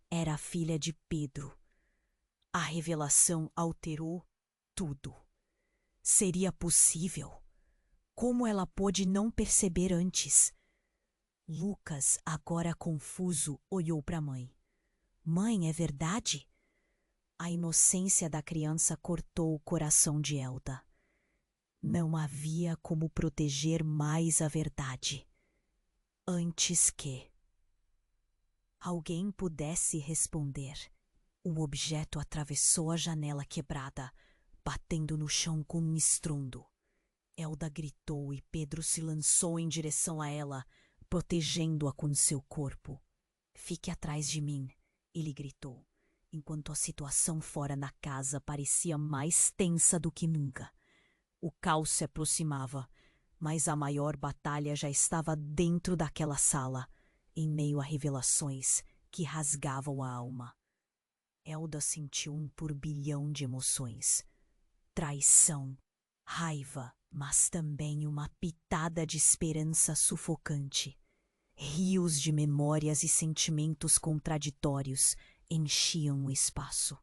era a filha de Pedro. A revelação alterou tudo. Seria possível? Como ela pôde não perceber antes? Lucas, agora confuso, olhou para a mãe. Mãe, é verdade? A inocência da criança cortou o coração de Elda. Não havia como proteger mais a verdade. Antes que alguém pudesse responder. Um objeto atravessou a janela quebrada, batendo no chão com um estrondo. Elda gritou e Pedro se lançou em direção a ela, protegendo-a com seu corpo. Fique atrás de mim, ele gritou, enquanto a situação fora da casa parecia mais tensa do que nunca. O caos se aproximava, mas a maior batalha já estava dentro daquela sala, em meio a revelações que rasgavam a alma. Elda sentiu um turbilhão de emoções. Traição, raiva, mas também uma pitada de esperança sufocante. Rios de memórias e sentimentos contraditórios enchiam o espaço.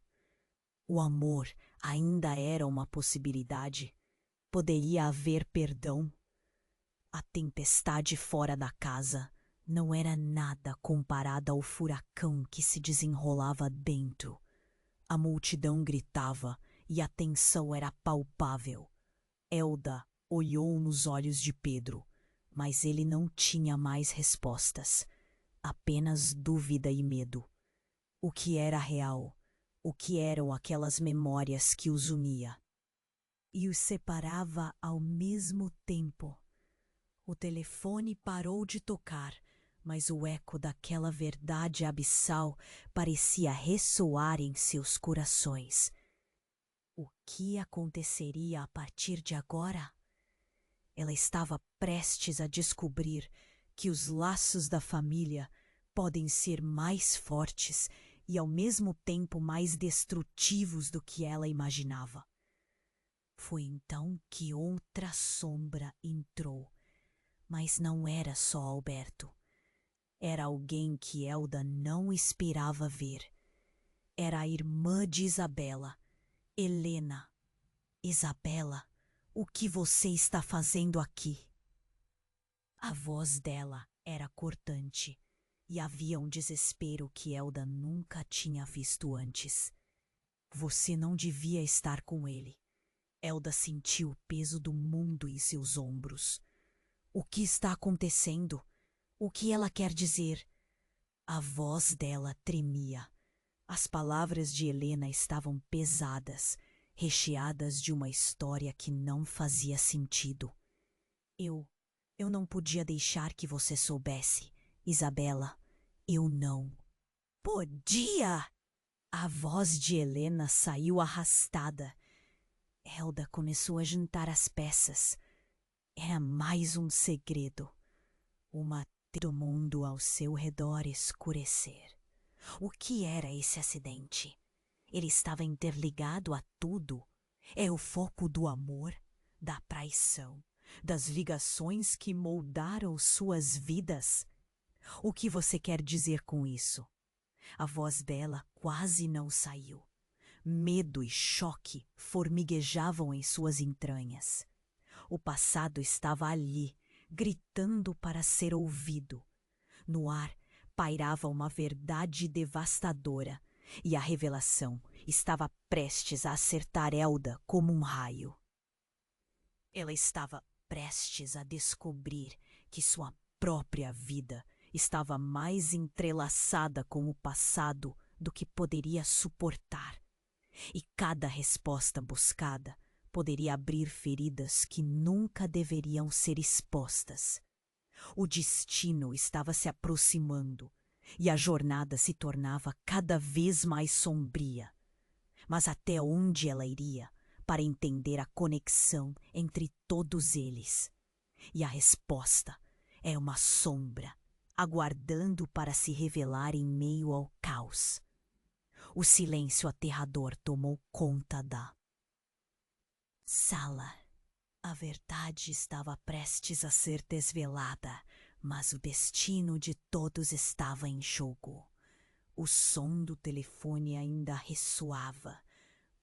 O amor ainda era uma possibilidade. Poderia haver perdão. A tempestade fora da casa não era nada comparada ao furacão que se desenrolava dentro. A multidão gritava e a tensão era palpável. Elda olhou nos olhos de Pedro, mas ele não tinha mais respostas, apenas dúvida e medo. O que era real? O que eram aquelas memórias que os unia? E os separava ao mesmo tempo. O telefone parou de tocar, mas o eco daquela verdade abissal parecia ressoar em seus corações. O que aconteceria a partir de agora? Ela estava prestes a descobrir que os laços da família podem ser mais fortes e ao mesmo tempo mais destrutivos do que ela imaginava. Foi então que outra sombra entrou, mas não era só Alberto. Era alguém que Elda não esperava ver. Era a irmã de Isabela, Helena. Isabela, o que você está fazendo aqui? A voz dela era cortante e havia um desespero que Elda nunca tinha visto antes. Você não devia estar com ele. Elda sentiu o peso do mundo em seus ombros. O que está acontecendo? O que ela quer dizer? A voz dela tremia. As palavras de Helena estavam pesadas, recheadas de uma história que não fazia sentido. Eu não podia deixar que você soubesse, Isabela. Eu não. Podia! A voz de Helena saiu arrastada. Elda começou a juntar as peças. Era mais um segredo. Uma do mundo ao seu redor escurecer. O que era esse acidente? Ele estava interligado a tudo. É o foco do amor, da traição, das ligações que moldaram suas vidas. O que você quer dizer com isso? A voz dela quase não saiu. Medo e choque formiguejavam em suas entranhas. O passado estava ali, gritando para ser ouvido. No ar pairava uma verdade devastadora, e a revelação estava prestes a acertar Elda como um raio. Ela estava prestes a descobrir que sua própria vida estava mais entrelaçada com o passado do que poderia suportar, e cada resposta buscada poderia abrir feridas que nunca deveriam ser expostas. O destino estava se aproximando e a jornada se tornava cada vez mais sombria. Mas até onde ela iria para entender a conexão entre todos eles? E a resposta é uma sombra, aguardando para se revelar em meio ao caos. O silêncio aterrador tomou conta da sala. A verdade estava prestes a ser desvelada, mas o destino de todos estava em jogo. O som do telefone ainda ressoava,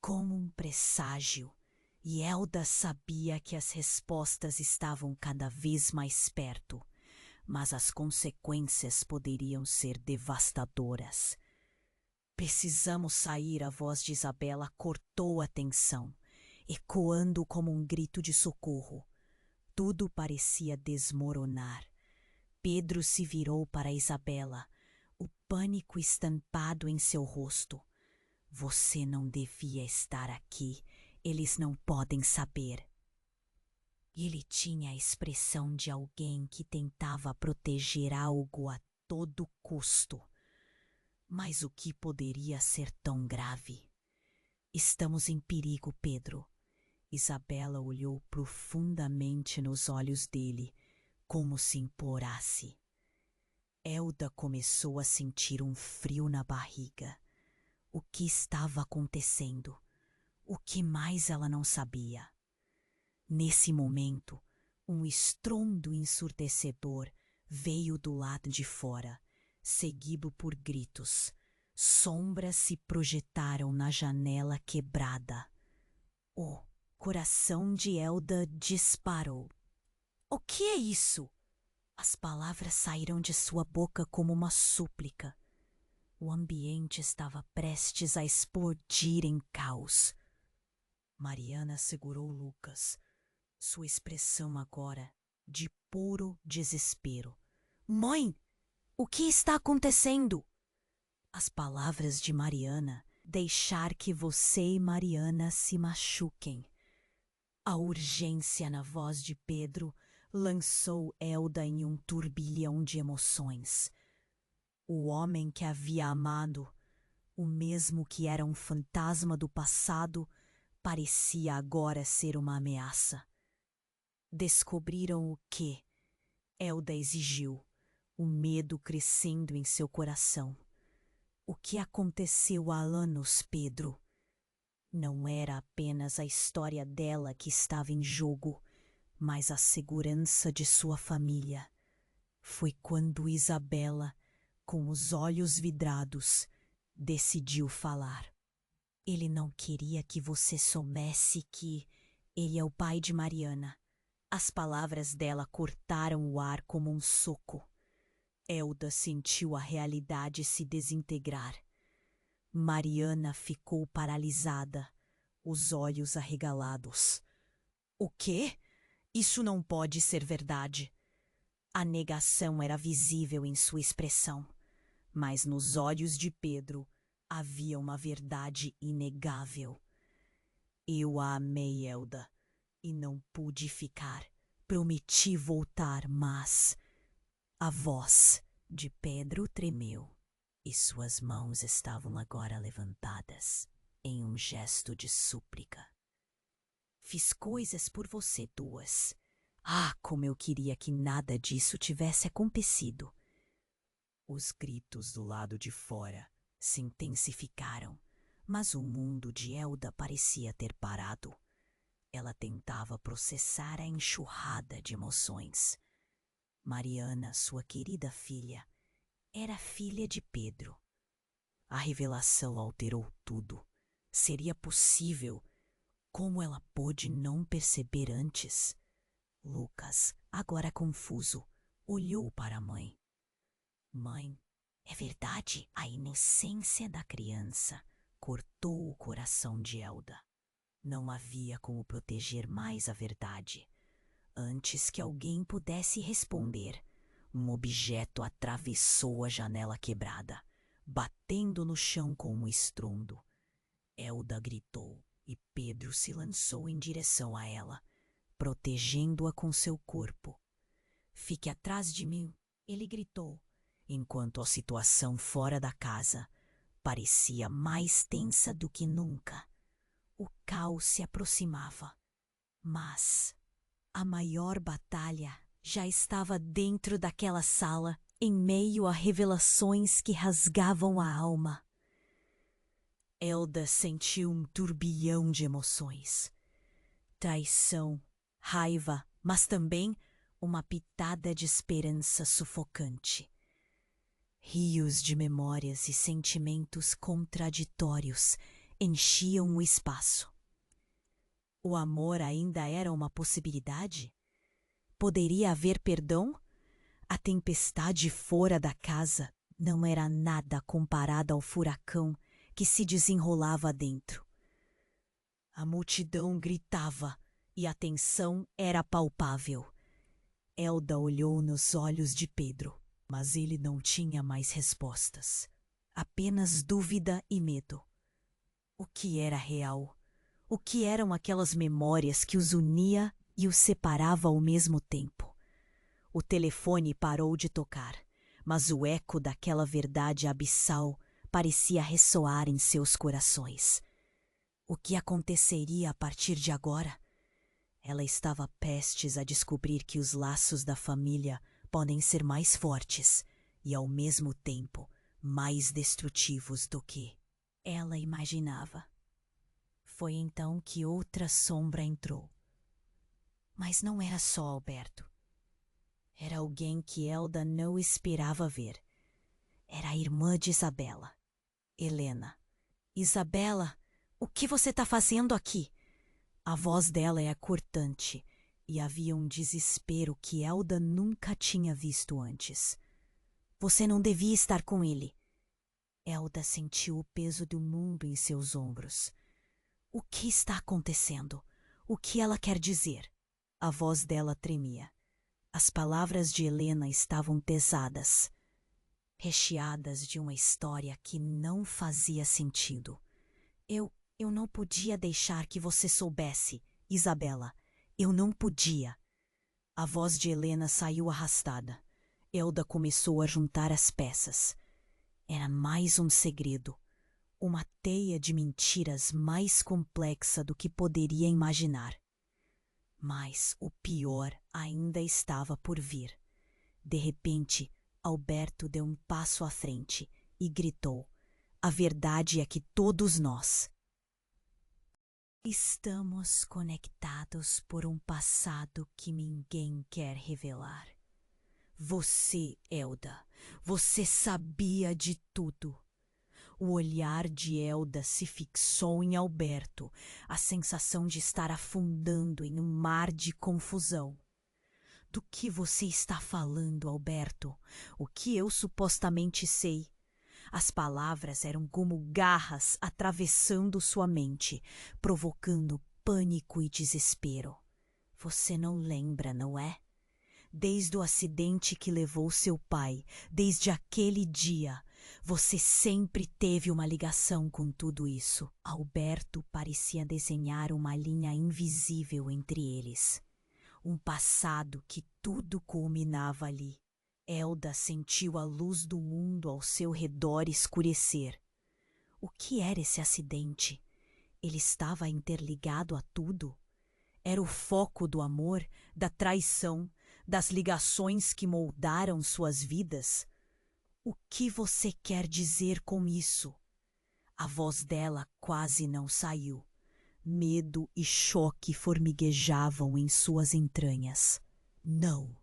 como um presságio, e Elda sabia que as respostas estavam cada vez mais perto, mas as consequências poderiam ser devastadoras. Precisamos sair, a voz de Isabela cortou a tensão, ecoando como um grito de socorro. Tudo parecia desmoronar. Pedro se virou para Isabela, o pânico estampado em seu rosto. Você não devia estar aqui. Eles não podem saber. Ele tinha a expressão de alguém que tentava proteger algo a todo custo. Mas o que poderia ser tão grave? Estamos em perigo, Pedro. Isabela olhou profundamente nos olhos dele, como se implorasse. Elda começou a sentir um frio na barriga. O que estava acontecendo? O que mais ela não sabia? Nesse momento, um estrondo ensurdecedor veio do lado de fora, seguido por gritos. Sombras se projetaram na janela quebrada. O coração de Elda disparou. O que é isso? As palavras saíram de sua boca como uma súplica. O ambiente estava prestes a explodir em caos. Mariana segurou Lucas. Sua expressão agora de puro desespero. Mãe, o que está acontecendo? As palavras de Mariana deixar que você e Mariana se machuquem. A urgência na voz de Pedro lançou Elda em um turbilhão de emoções. O homem que havia amado, o mesmo que era um fantasma do passado, parecia agora ser uma ameaça. Descobriram o que? Elda exigiu, o medo crescendo em seu coração. O que aconteceu há anos, Pedro? Não era apenas a história dela que estava em jogo, mas a segurança de sua família. Foi quando Isabela, com os olhos vidrados, decidiu falar. Ele não queria que você soubesse que ele é o pai de Mariana. As palavras dela cortaram o ar como um soco. Elda sentiu a realidade se desintegrar. Mariana ficou paralisada, os olhos arregalados. O quê? Isso não pode ser verdade. A negação era visível em sua expressão, mas nos olhos de Pedro havia uma verdade inegável. Eu a amei, Elda, e não pude ficar. Prometi voltar, mas... A voz de Pedro tremeu e suas mãos estavam agora levantadas em um gesto de súplica. Fiz coisas por você duas. Ah, como eu queria que nada disso tivesse acontecido. Os gritos do lado de fora se intensificaram, mas o mundo de Elda parecia ter parado. Ela tentava processar a enxurrada de emoções. Mariana, sua querida filha, era filha de Pedro. A revelação alterou tudo. Seria possível? Como ela pôde não perceber antes? Lucas, agora confuso, olhou para a mãe. Mãe, é verdade? A inocência da criança cortou o coração de Elda. Não havia como proteger mais a verdade. Antes que alguém pudesse responder, um objeto atravessou a janela quebrada, batendo no chão com um estrondo. Elda gritou e Pedro se lançou em direção a ela, protegendo-a com seu corpo. Fique atrás de mim, ele gritou, enquanto a situação fora da casa parecia mais tensa do que nunca. O caos se aproximava, mas a maior batalha já estava dentro daquela sala, em meio a revelações que rasgavam a alma. Elda sentiu um turbilhão de emoções. Traição, raiva, mas também uma pitada de esperança sufocante. Rios de memórias e sentimentos contraditórios enchiam o espaço. O amor ainda era uma possibilidade? Poderia haver perdão? A tempestade fora da casa não era nada comparada ao furacão que se desenrolava dentro. A multidão gritava e a tensão era palpável. Elda olhou nos olhos de Pedro, mas ele não tinha mais respostas. Apenas dúvida e medo. O que era real? O que eram aquelas memórias que os unia e os separava ao mesmo tempo? O telefone parou de tocar, mas o eco daquela verdade abissal parecia ressoar em seus corações. O que aconteceria a partir de agora? Ela estava prestes a descobrir que os laços da família podem ser mais fortes e, ao mesmo tempo, mais destrutivos do que ela imaginava. Foi então que outra sombra entrou. Mas não era só Alberto. Era alguém que Elda não esperava ver. Era a irmã de Isabela, Helena. Isabela, o que você está fazendo aqui? A voz dela é cortante e havia um desespero que Elda nunca tinha visto antes. Você não devia estar com ele. Elda sentiu o peso do mundo em seus ombros. O que está acontecendo? O que ela quer dizer? A voz dela tremia. As palavras de Helena estavam pesadas, recheadas de uma história que não fazia sentido. Eu não podia deixar que você soubesse, Isabela. Eu não podia. A voz de Helena saiu arrastada. Elda começou a juntar as peças. Era mais um segredo. Uma teia de mentiras mais complexa do que poderia imaginar. Mas o pior ainda estava por vir. De repente, Alberto deu um passo à frente e gritou: a verdade é que todos nós estamos conectados por um passado que ninguém quer revelar. Você, Elda, você sabia de tudo. O olhar de Elda se fixou em Alberto, a sensação de estar afundando em um mar de confusão. Do que você está falando, Alberto? O que eu supostamente sei? As palavras eram como garras atravessando sua mente, provocando pânico e desespero. Você não lembra, não é? Desde o acidente que levou seu pai, desde aquele dia, você sempre teve uma ligação com tudo isso. Alberto parecia desenhar uma linha invisível entre eles. Um passado que tudo culminava ali. Elda sentiu a luz do mundo ao seu redor escurecer. O que era esse acidente? Ele estava interligado a tudo? Era o foco do amor, da traição, das ligações que moldaram suas vidas? O que você quer dizer com isso? A voz dela quase não saiu. Medo e choque formiguejavam em suas entranhas. Não.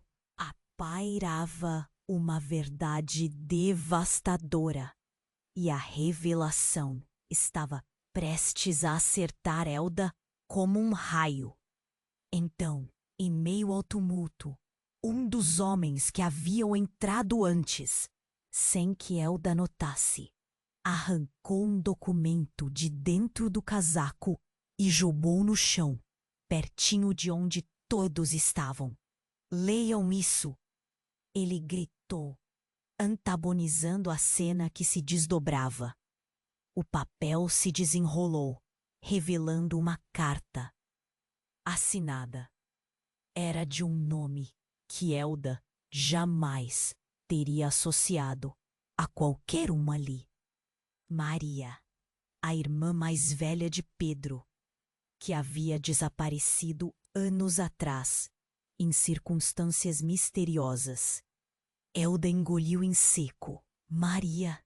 Pairava uma verdade devastadora e a revelação estava prestes a acertar Elda como um raio. Então, em meio ao tumulto, um dos homens que haviam entrado antes, sem que Elda notasse, arrancou um documento de dentro do casaco e jogou no chão, pertinho de onde todos estavam. Leiam isso! Ele gritou, antagonizando a cena que se desdobrava. O papel se desenrolou, revelando uma carta. Assinada. Era de um nome que Elda jamais teria associado a qualquer uma ali. Maria, a irmã mais velha de Pedro, que havia desaparecido anos atrás, em circunstâncias misteriosas. Elda engoliu em seco. Maria.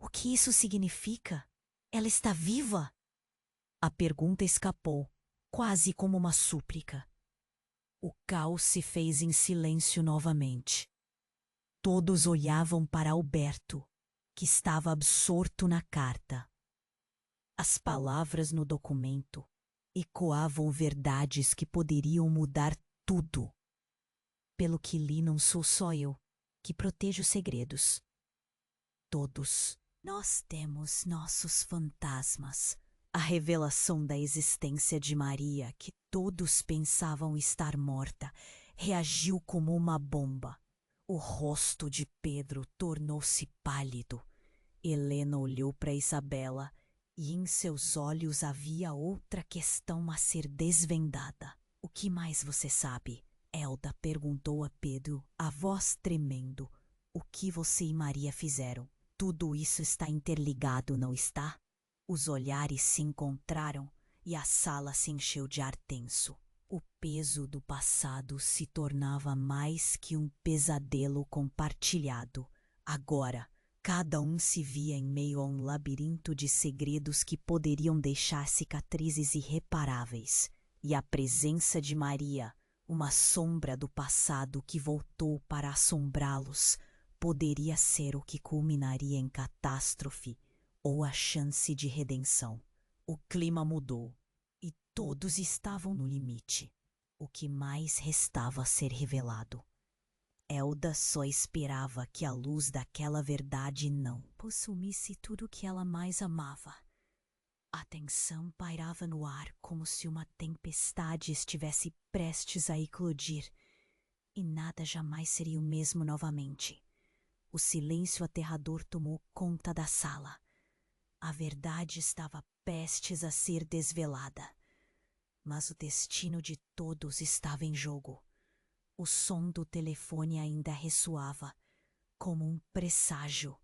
O que isso significa? Ela está viva? A pergunta escapou, quase como uma súplica. O caos se fez em silêncio novamente. Todos olhavam para Alberto, que estava absorto na carta. As palavras no documento ecoavam verdades que poderiam mudar tudo. Pelo que li, não sou só eu que protejo segredos. Todos nós temos nossos fantasmas. A revelação da existência de Maria, que todos pensavam estar morta, reagiu como uma bomba. O rosto de Pedro tornou-se pálido. Helena olhou para Isabela E em seus olhos havia outra questão a ser desvendada. O que mais você sabe? Elda perguntou a Pedro, a voz tremendo. O que você e Maria fizeram? Tudo isso está interligado, não está? Os olhares se encontraram e a sala se encheu de ar tenso. O peso do passado se tornava mais que um pesadelo compartilhado. Agora, cada um se via em meio a um labirinto de segredos que poderiam deixar cicatrizes irreparáveis. E a presença de Maria, uma sombra do passado que voltou para assombrá-los, poderia ser o que culminaria em catástrofe ou a chance de redenção. O clima mudou e todos estavam no limite. O que mais restava a ser revelado? Elda só esperava que a luz daquela verdade não consumisse tudo o que ela mais amava. A tensão pairava no ar como se uma tempestade estivesse prestes a eclodir, e nada jamais seria o mesmo novamente. O silêncio aterrador tomou conta da sala. A verdade estava prestes a ser desvelada. Mas o destino de todos estava em jogo. O som do telefone ainda ressoava, como um presságio,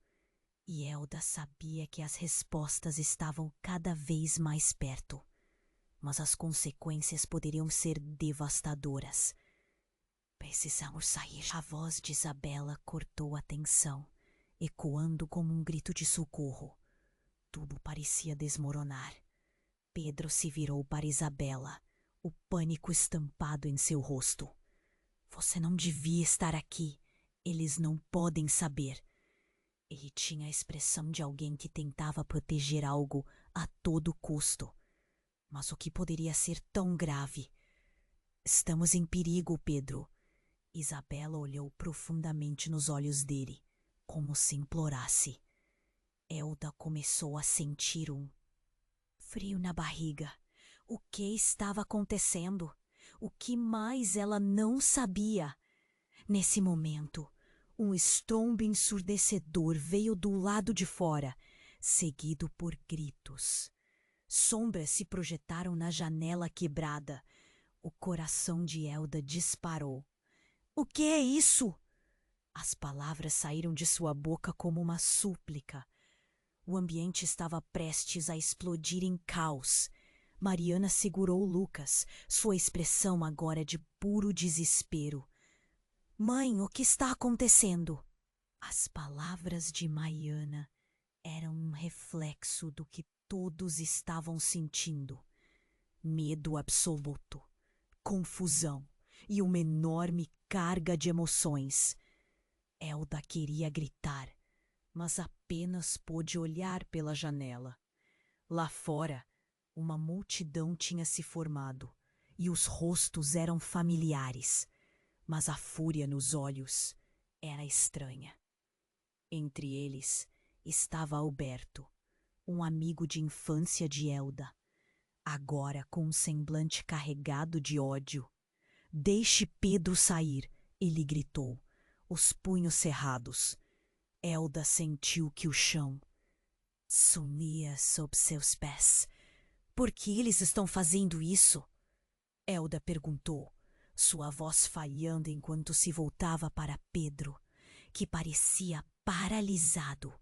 e Elda sabia que as respostas estavam cada vez mais perto. Mas as consequências poderiam ser devastadoras. Precisamos sair. A voz de Isabela cortou a tensão, ecoando como um grito de socorro. Tudo parecia desmoronar. Pedro se virou para Isabela, o pânico estampado em seu rosto. Você não devia estar aqui. Eles não podem saber. Ele tinha a expressão de alguém que tentava proteger algo a todo custo. Mas o que poderia ser tão grave? Estamos em perigo, Pedro. Isabela olhou profundamente nos olhos dele, como se implorasse. Elda começou a sentir um frio na barriga. O que estava acontecendo? O que mais ela não sabia? Nesse momento, um estrondo ensurdecedor veio do lado de fora, seguido por gritos. Sombras se projetaram na janela quebrada. O coração de Elda disparou. O que é isso? As palavras saíram de sua boca como uma súplica. O ambiente estava prestes a explodir em caos. Mariana segurou Lucas, sua expressão agora de puro desespero. Mãe, o que está acontecendo? As palavras de Mariana eram um reflexo do que todos estavam sentindo. Medo absoluto, confusão e uma enorme carga de emoções. Elda queria gritar, mas apenas pôde olhar pela janela. Lá fora, uma multidão tinha se formado e os rostos eram familiares, mas a fúria nos olhos era estranha. Entre eles estava Alberto, um amigo de infância de Elda, agora com um semblante carregado de ódio. Deixe Pedro sair, ele gritou, os punhos cerrados. Elda sentiu que o chão sumia sob seus pés. Por que eles estão fazendo isso? Elda perguntou, sua voz falhando enquanto se voltava para Pedro, que parecia paralisado,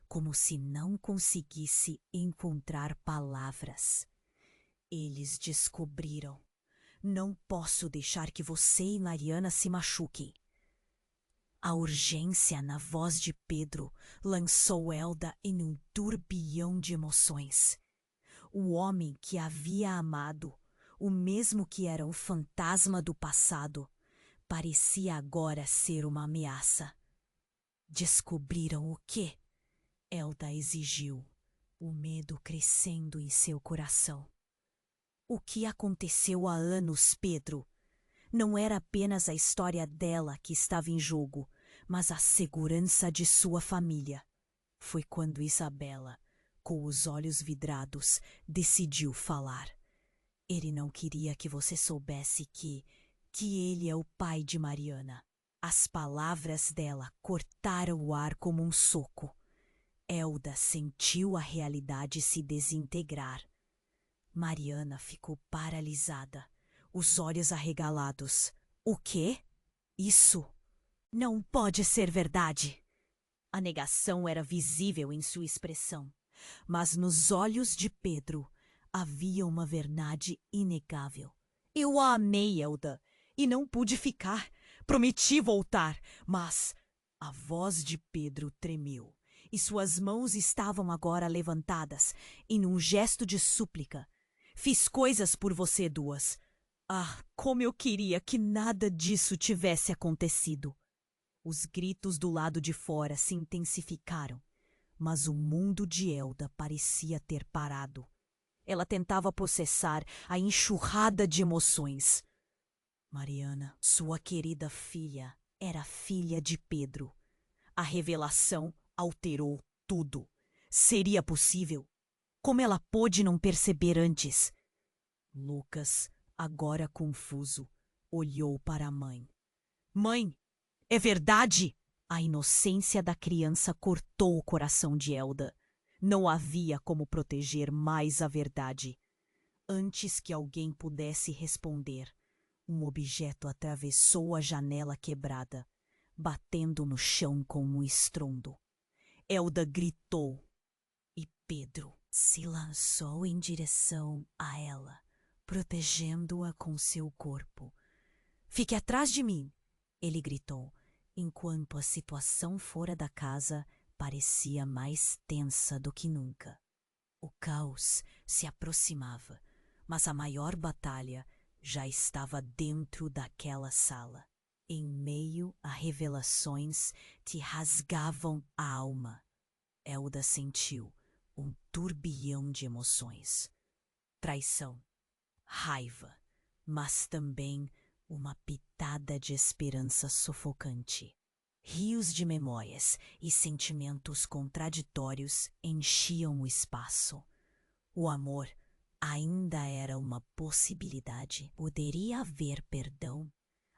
como se não conseguisse encontrar palavras. Eles descobriram. Não posso deixar que você e Mariana se machuquem. A urgência na voz de Pedro lançou Elda em um turbilhão de emoções. O homem que havia amado, o mesmo que era o fantasma do passado, parecia agora ser uma ameaça. Descobriram o quê? Elda exigiu, o medo crescendo em seu coração. O que aconteceu há anos, Pedro? Não era apenas a história dela que estava em jogo, mas a segurança de sua família. Foi quando Isabela, com os olhos vidrados, decidiu falar. Ele não queria que você soubesse que ele é o pai de Mariana. As palavras dela cortaram o ar como um soco. Elda sentiu a realidade se desintegrar. Mariana ficou paralisada, os olhos arregalados. O quê? Isso não pode ser verdade. A negação era visível em sua expressão, mas nos olhos de Pedro havia uma verdade inegável. Eu a amei, Elda, e não pude ficar. Prometi voltar, mas a voz de Pedro tremeu e suas mãos estavam agora levantadas em um gesto de súplica. Fiz coisas por você duas. Ah, como eu queria que nada disso tivesse acontecido. Os gritos do lado de fora se intensificaram, mas o mundo de Elda parecia ter parado. Ela tentava processar a enxurrada de emoções. Mariana, sua querida filha, era filha de Pedro. A revelação alterou tudo. Seria possível? Como ela pôde não perceber antes? Lucas, agora confuso, olhou para a mãe. Mãe, é verdade? A inocência da criança cortou o coração de Elda. Não havia como proteger mais a verdade. Antes que alguém pudesse responder, um objeto atravessou a janela quebrada, batendo no chão com um estrondo. Elda gritou e Pedro se lançou em direção a ela, protegendo-a com seu corpo. Fique atrás de mim, ele gritou, enquanto a situação fora da casa parecia mais tensa do que nunca. O caos se aproximava, mas a maior batalha já estava dentro daquela sala. Em meio a revelações que rasgavam a alma, Elda sentiu um turbilhão de emoções. Traição, raiva, mas também uma pitada de esperança sufocante. Rios de memórias e sentimentos contraditórios enchiam o espaço. O amor ainda era uma possibilidade. Poderia haver perdão?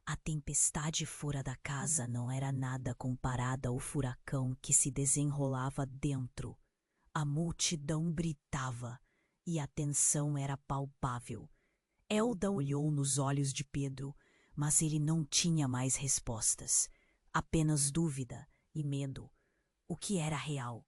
A tempestade fora da casa não era nada comparada ao furacão que se desenrolava dentro. A multidão gritava e a tensão era palpável. Elda olhou nos olhos de Pedro, mas ele não tinha mais respostas. Apenas dúvida e medo. O que era real?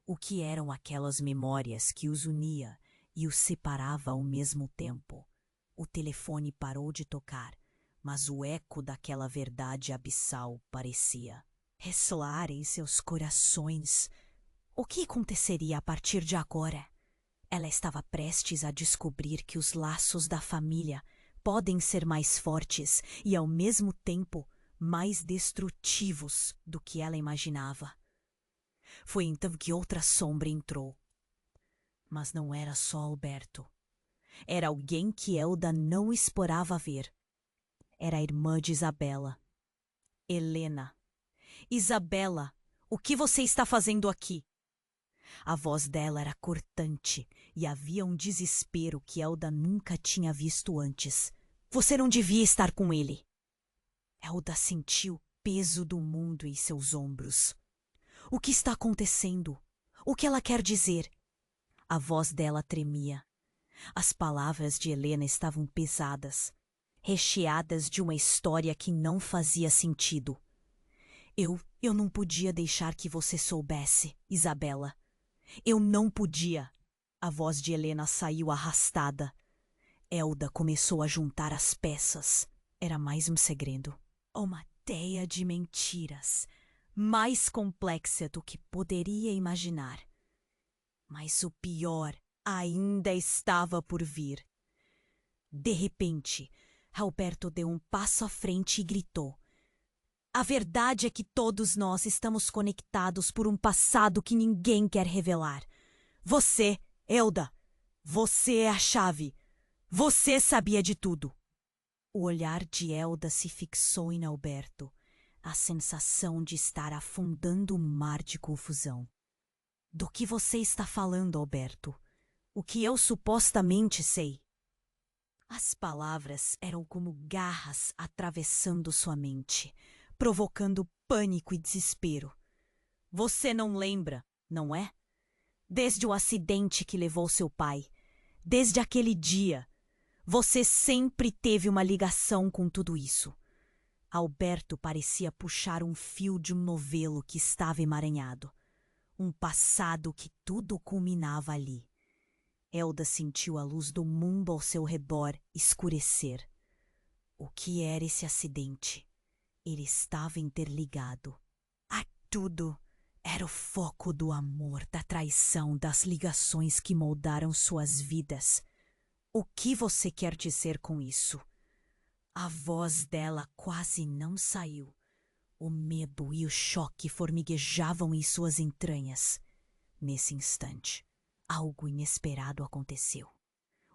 O que eram aquelas memórias que os unia e os separava ao mesmo tempo? O telefone parou de tocar, mas o eco daquela verdade abissal parecia ressoar em seus corações. O que aconteceria a partir de agora? Ela estava prestes a descobrir que os laços da família podem ser mais fortes e, ao mesmo tempo, mais destrutivos do que ela imaginava. Foi então que outra sombra entrou. Mas não era só Alberto. Era alguém que Elda não esperava ver. Era a irmã de Isabela, Helena. Isabela, o que você está fazendo aqui? A voz dela era cortante e havia um desespero que Elda nunca tinha visto antes. Você não devia estar com ele. Elda sentiu o peso do mundo em seus ombros. O que está acontecendo? O que ela quer dizer? A voz dela tremia. As palavras de Helena estavam pesadas, recheadas de uma história que não fazia sentido. Eu não podia deixar que você soubesse, Isabela. Eu não podia. A voz de Helena saiu arrastada. Elda começou a juntar as peças. Era mais um segredo. Uma teia de mentiras, mais complexa do que poderia imaginar. Mas o pior ainda estava por vir. De repente, Alberto deu um passo à frente e gritou. A verdade é que todos nós estamos conectados por um passado que ninguém quer revelar. Você, Elda, você é a chave. Você sabia de tudo. O olhar de Elda se fixou em Alberto, a sensação de estar afundando um mar de confusão. Do que você está falando, Alberto? O que eu supostamente sei? As palavras eram como garras atravessando sua mente, provocando pânico e desespero. Você não lembra? não é? Desde o acidente que levou seu pai, desde aquele dia, você sempre teve uma ligação com tudo isso. Alberto parecia puxar um fio de um novelo que estava emaranhado. Um passado que tudo culminava ali. Elda sentiu a luz do mundo ao seu redor escurecer. O que era esse acidente? Ele estava interligado. A tudo. Era o foco do amor, da traição, das ligações que moldaram suas vidas. O que você quer dizer com isso? A voz dela quase não saiu. O medo e o choque formiguejavam em suas entranhas. Nesse instante, algo inesperado aconteceu.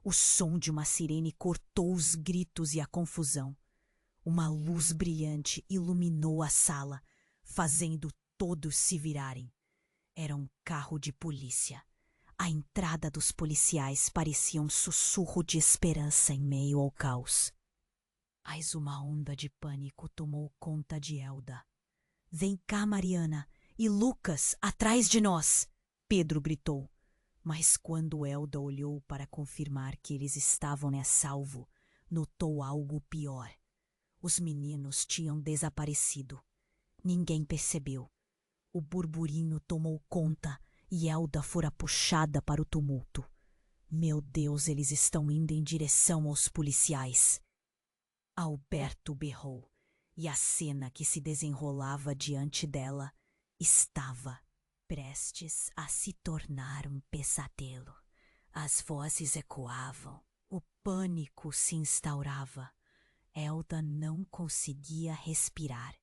O som de uma sirene cortou os gritos e a confusão. Uma luz brilhante iluminou a sala, fazendo todos se virarem. Era um carro de polícia. A entrada dos policiais parecia um sussurro de esperança em meio ao caos. Mas uma onda de pânico tomou conta de Elda. "Vem cá, Mariana, e Lucas, atrás de nós!" Pedro gritou. Mas quando Elda olhou para confirmar que eles estavam a salvo, notou algo pior. Os meninos tinham desaparecido. Ninguém percebeu. O burburinho tomou conta e Elda fora puxada para o tumulto. Meu Deus, eles estão indo em direção aos policiais. Alberto berrou, e a cena que se desenrolava diante dela estava prestes a se tornar um pesadelo. As vozes ecoavam, o pânico se instaurava. Elda não conseguia respirar.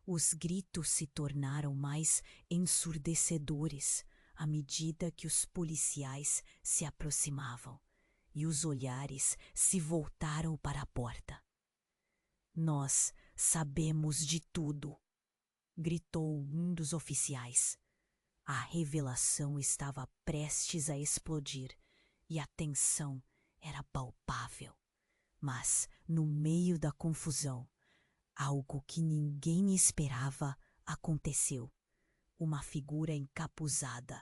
Os gritos se tornaram mais ensurdecedores à medida que os policiais se aproximavam e os olhares se voltaram para a porta. "Nós sabemos de tudo", gritou um dos oficiais. A revelação estava prestes a explodir e a tensão era palpável. Mas, no meio da confusão, algo que ninguém esperava aconteceu. Uma figura encapuzada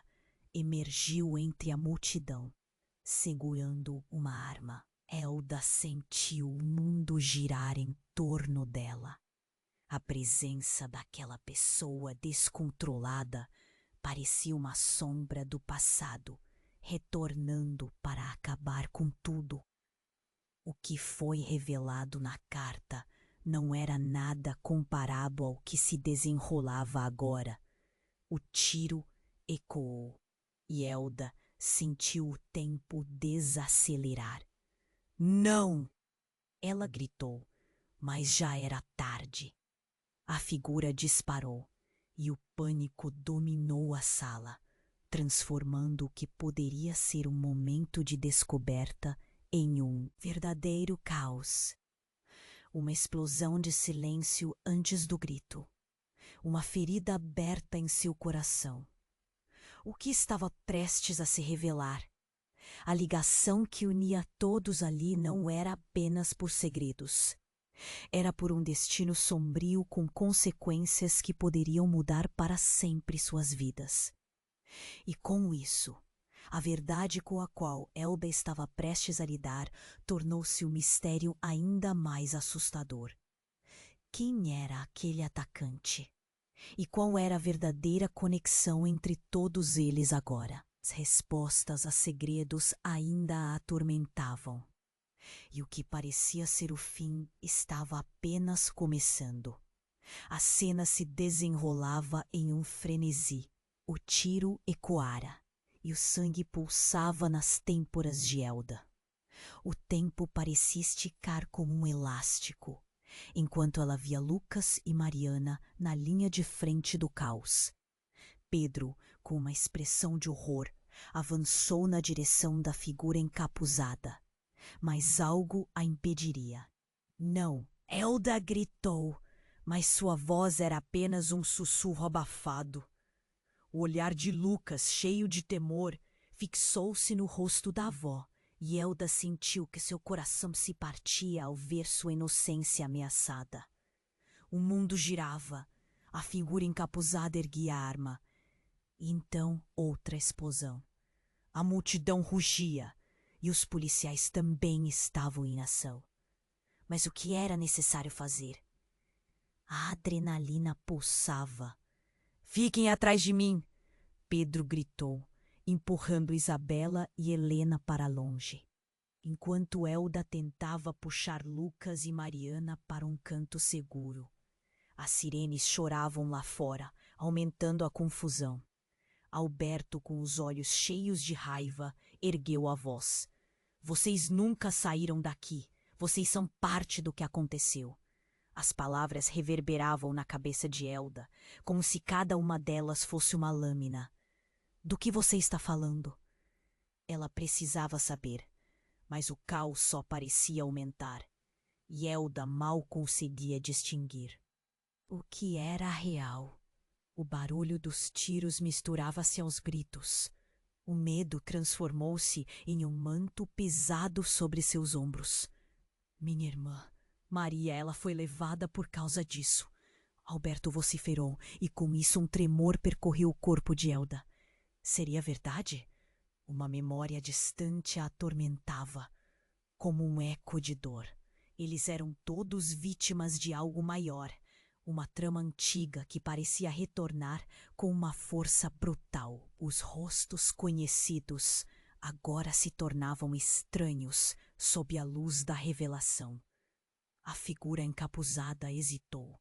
emergiu entre a multidão, segurando uma arma. Elda sentiu o mundo girar em torno dela. A presença daquela pessoa descontrolada parecia uma sombra do passado, retornando para acabar com tudo. O que foi revelado na carta não era nada comparado ao que se desenrolava agora. O tiro ecoou e Elda sentiu o tempo desacelerar. "Não!" ela gritou, mas já era tarde. A figura disparou e o pânico dominou a sala, transformando o que poderia ser um momento de descoberta em um verdadeiro caos. Uma explosão de silêncio antes do grito. Uma ferida aberta em seu coração. O que estava prestes a se revelar? A ligação que unia todos ali não era apenas por segredos. Era por um destino sombrio com consequências que poderiam mudar para sempre suas vidas. E com isso, a verdade com a qual Elda estava prestes a lidar tornou-se um mistério ainda mais assustador. Quem era aquele atacante? E qual era a verdadeira conexão entre todos eles agora? As respostas a segredos ainda a atormentavam. E o que parecia ser o fim estava apenas começando. A cena se desenrolava em um frenesi. O tiro ecoara e o sangue pulsava nas têmporas de Elda. O tempo parecia esticar como um elástico, enquanto ela via Lucas e Mariana na linha de frente do caos. Pedro, com uma expressão de horror, avançou na direção da figura encapuzada, mas algo a impediria. "Não!" Elda gritou, mas sua voz era apenas um sussurro abafado. O olhar de Lucas, cheio de temor, fixou-se no rosto da avó, e Elda sentiu que seu coração se partia ao ver sua inocência ameaçada. O mundo girava, a figura encapuzada erguia a arma, E então outra explosão. A multidão rugia e os policiais também estavam em ação. Mas o que era necessário fazer? A adrenalina pulsava. Fiquem atrás de mim! Pedro gritou, empurrando Isabela e Helena para longe, enquanto Elda tentava puxar Lucas e Mariana para um canto seguro. As sirenes choravam lá fora, aumentando a confusão. Alberto, com os olhos cheios de raiva, ergueu a voz. Vocês nunca saíram daqui. Vocês são parte do que aconteceu. As palavras reverberavam na cabeça de Elda, como se cada uma delas fosse uma lâmina. Do que você está falando? Ela precisava saber, mas o caos só parecia aumentar, e Elda mal conseguia distinguir. O que era real? O barulho dos tiros misturava-se aos gritos. O medo transformou-se em um manto pesado sobre seus ombros. Minha irmã, Maria, ela foi levada por causa disso. Alberto vociferou, e com isso um tremor percorreu o corpo de Elda. Seria verdade? Uma memória distante a atormentava, como um eco de dor. Eles eram todos vítimas de algo maior, uma trama antiga que parecia retornar com uma força brutal. Os rostos conhecidos agora se tornavam estranhos sob a luz da revelação. A figura encapuzada hesitou.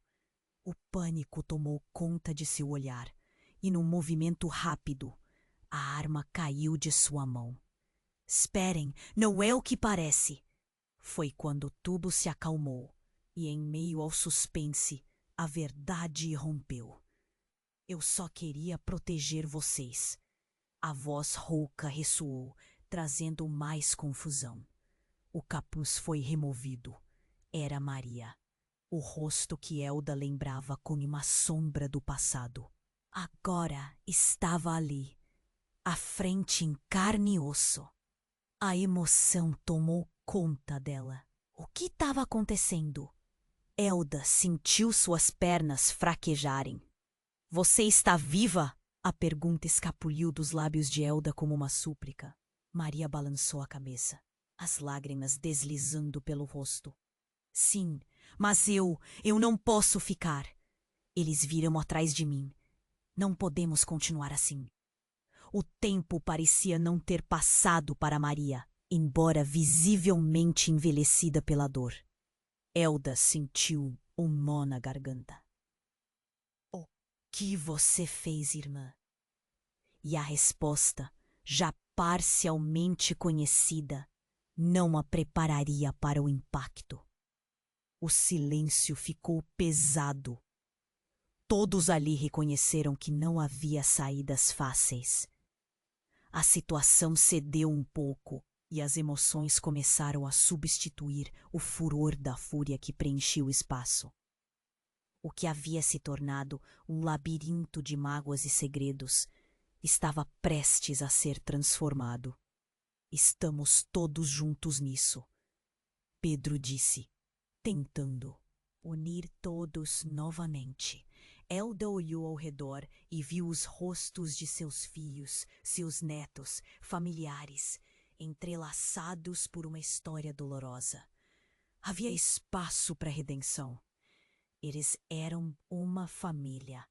O pânico tomou conta de seu olhar, e num movimento rápido, a arma caiu de sua mão. Esperem, não é o que parece! Foi quando o tubo se acalmou, e em meio ao suspense, a verdade irrompeu. Eu só queria proteger vocês. A voz rouca ressoou, trazendo mais confusão. O capuz foi removido. Era Maria. O rosto que Elda lembrava como uma sombra do passado. Agora estava ali, à frente em carne e osso. A emoção tomou conta dela. O que estava acontecendo? Elda sentiu suas pernas fraquejarem. Você está viva? A pergunta escapuliu dos lábios de Elda como uma súplica. Maria balançou a cabeça, as lágrimas deslizando pelo rosto. Sim, mas eu não posso ficar. Eles viram atrás de mim. Não podemos continuar assim. O tempo parecia não ter passado para Maria, embora visivelmente envelhecida pela dor. Elda sentiu um nó na garganta. O que você fez, irmã? E a resposta, já parcialmente conhecida, não a prepararia para o impacto. O silêncio ficou pesado. Todos ali reconheceram que não havia saídas fáceis. A situação cedeu um pouco e as emoções começaram a substituir o furor da fúria que preenchia o espaço. O que havia se tornado um labirinto de mágoas e segredos estava prestes a ser transformado. Estamos todos juntos nisso, Pedro disse, tentando unir todos novamente. Elda olhou ao redor e viu os rostos de seus filhos, seus netos, familiares, entrelaçados por uma história dolorosa. Havia espaço para redenção. Eles eram uma família,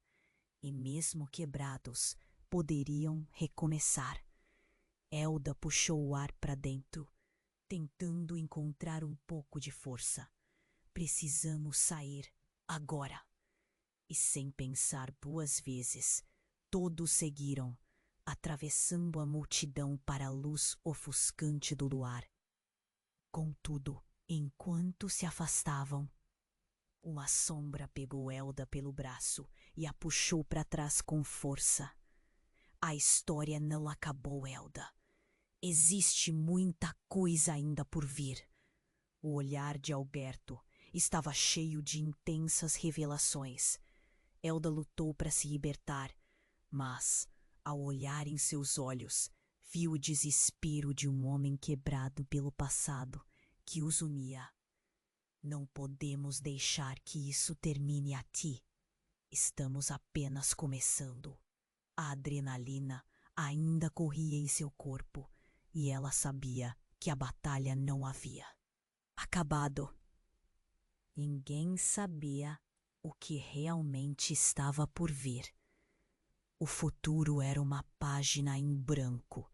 e mesmo quebrados, poderiam recomeçar. Elda puxou o ar para dentro, tentando encontrar um pouco de força. Precisamos sair agora. E sem pensar duas vezes, todos seguiram, atravessando a multidão para a luz ofuscante do luar. Contudo, enquanto se afastavam, uma sombra pegou Elda pelo braço e a puxou para trás com força. A história não acabou, Elda. Existe muita coisa ainda por vir. O olhar de Alberto estava cheio de intensas revelações. Elda lutou para se libertar, mas, ao olhar em seus olhos, viu o desespero de um homem quebrado pelo passado que os unia. Não podemos deixar que isso termine aqui. Estamos apenas começando. A adrenalina ainda corria em seu corpo e ela sabia que a batalha não havia acabado. Ninguém sabia o que realmente estava por vir. O futuro era uma página em branco.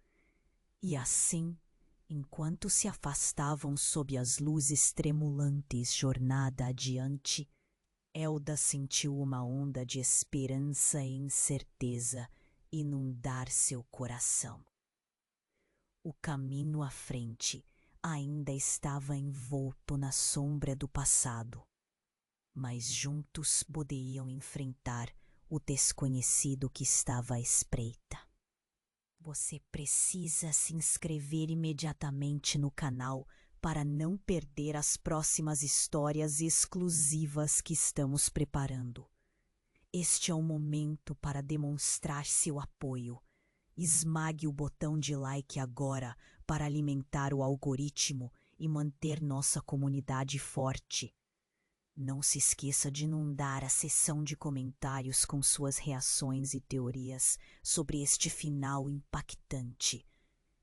E assim, enquanto se afastavam sob as luzes tremulantes jornada adiante, Elda sentiu uma onda de esperança e incerteza inundar seu coração. O caminho à frente ainda estava envolto na sombra do passado, mas juntos poderiam enfrentar o desconhecido que estava à espreita. Você precisa se inscrever imediatamente no canal para não perder as próximas histórias exclusivas que estamos preparando. Este é o momento para demonstrar seu apoio. Esmague o botão de like agora para alimentar o algoritmo e manter nossa comunidade forte. Não se esqueça de inundar a seção de comentários com suas reações e teorias sobre este final impactante.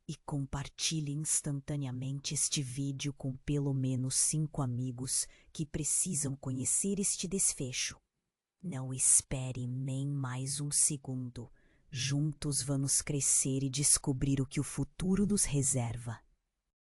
E compartilhe instantaneamente este vídeo com pelo menos 5 amigos que precisam conhecer este desfecho. Não espere nem mais um segundo. Juntos vamos crescer e descobrir o que o futuro nos reserva.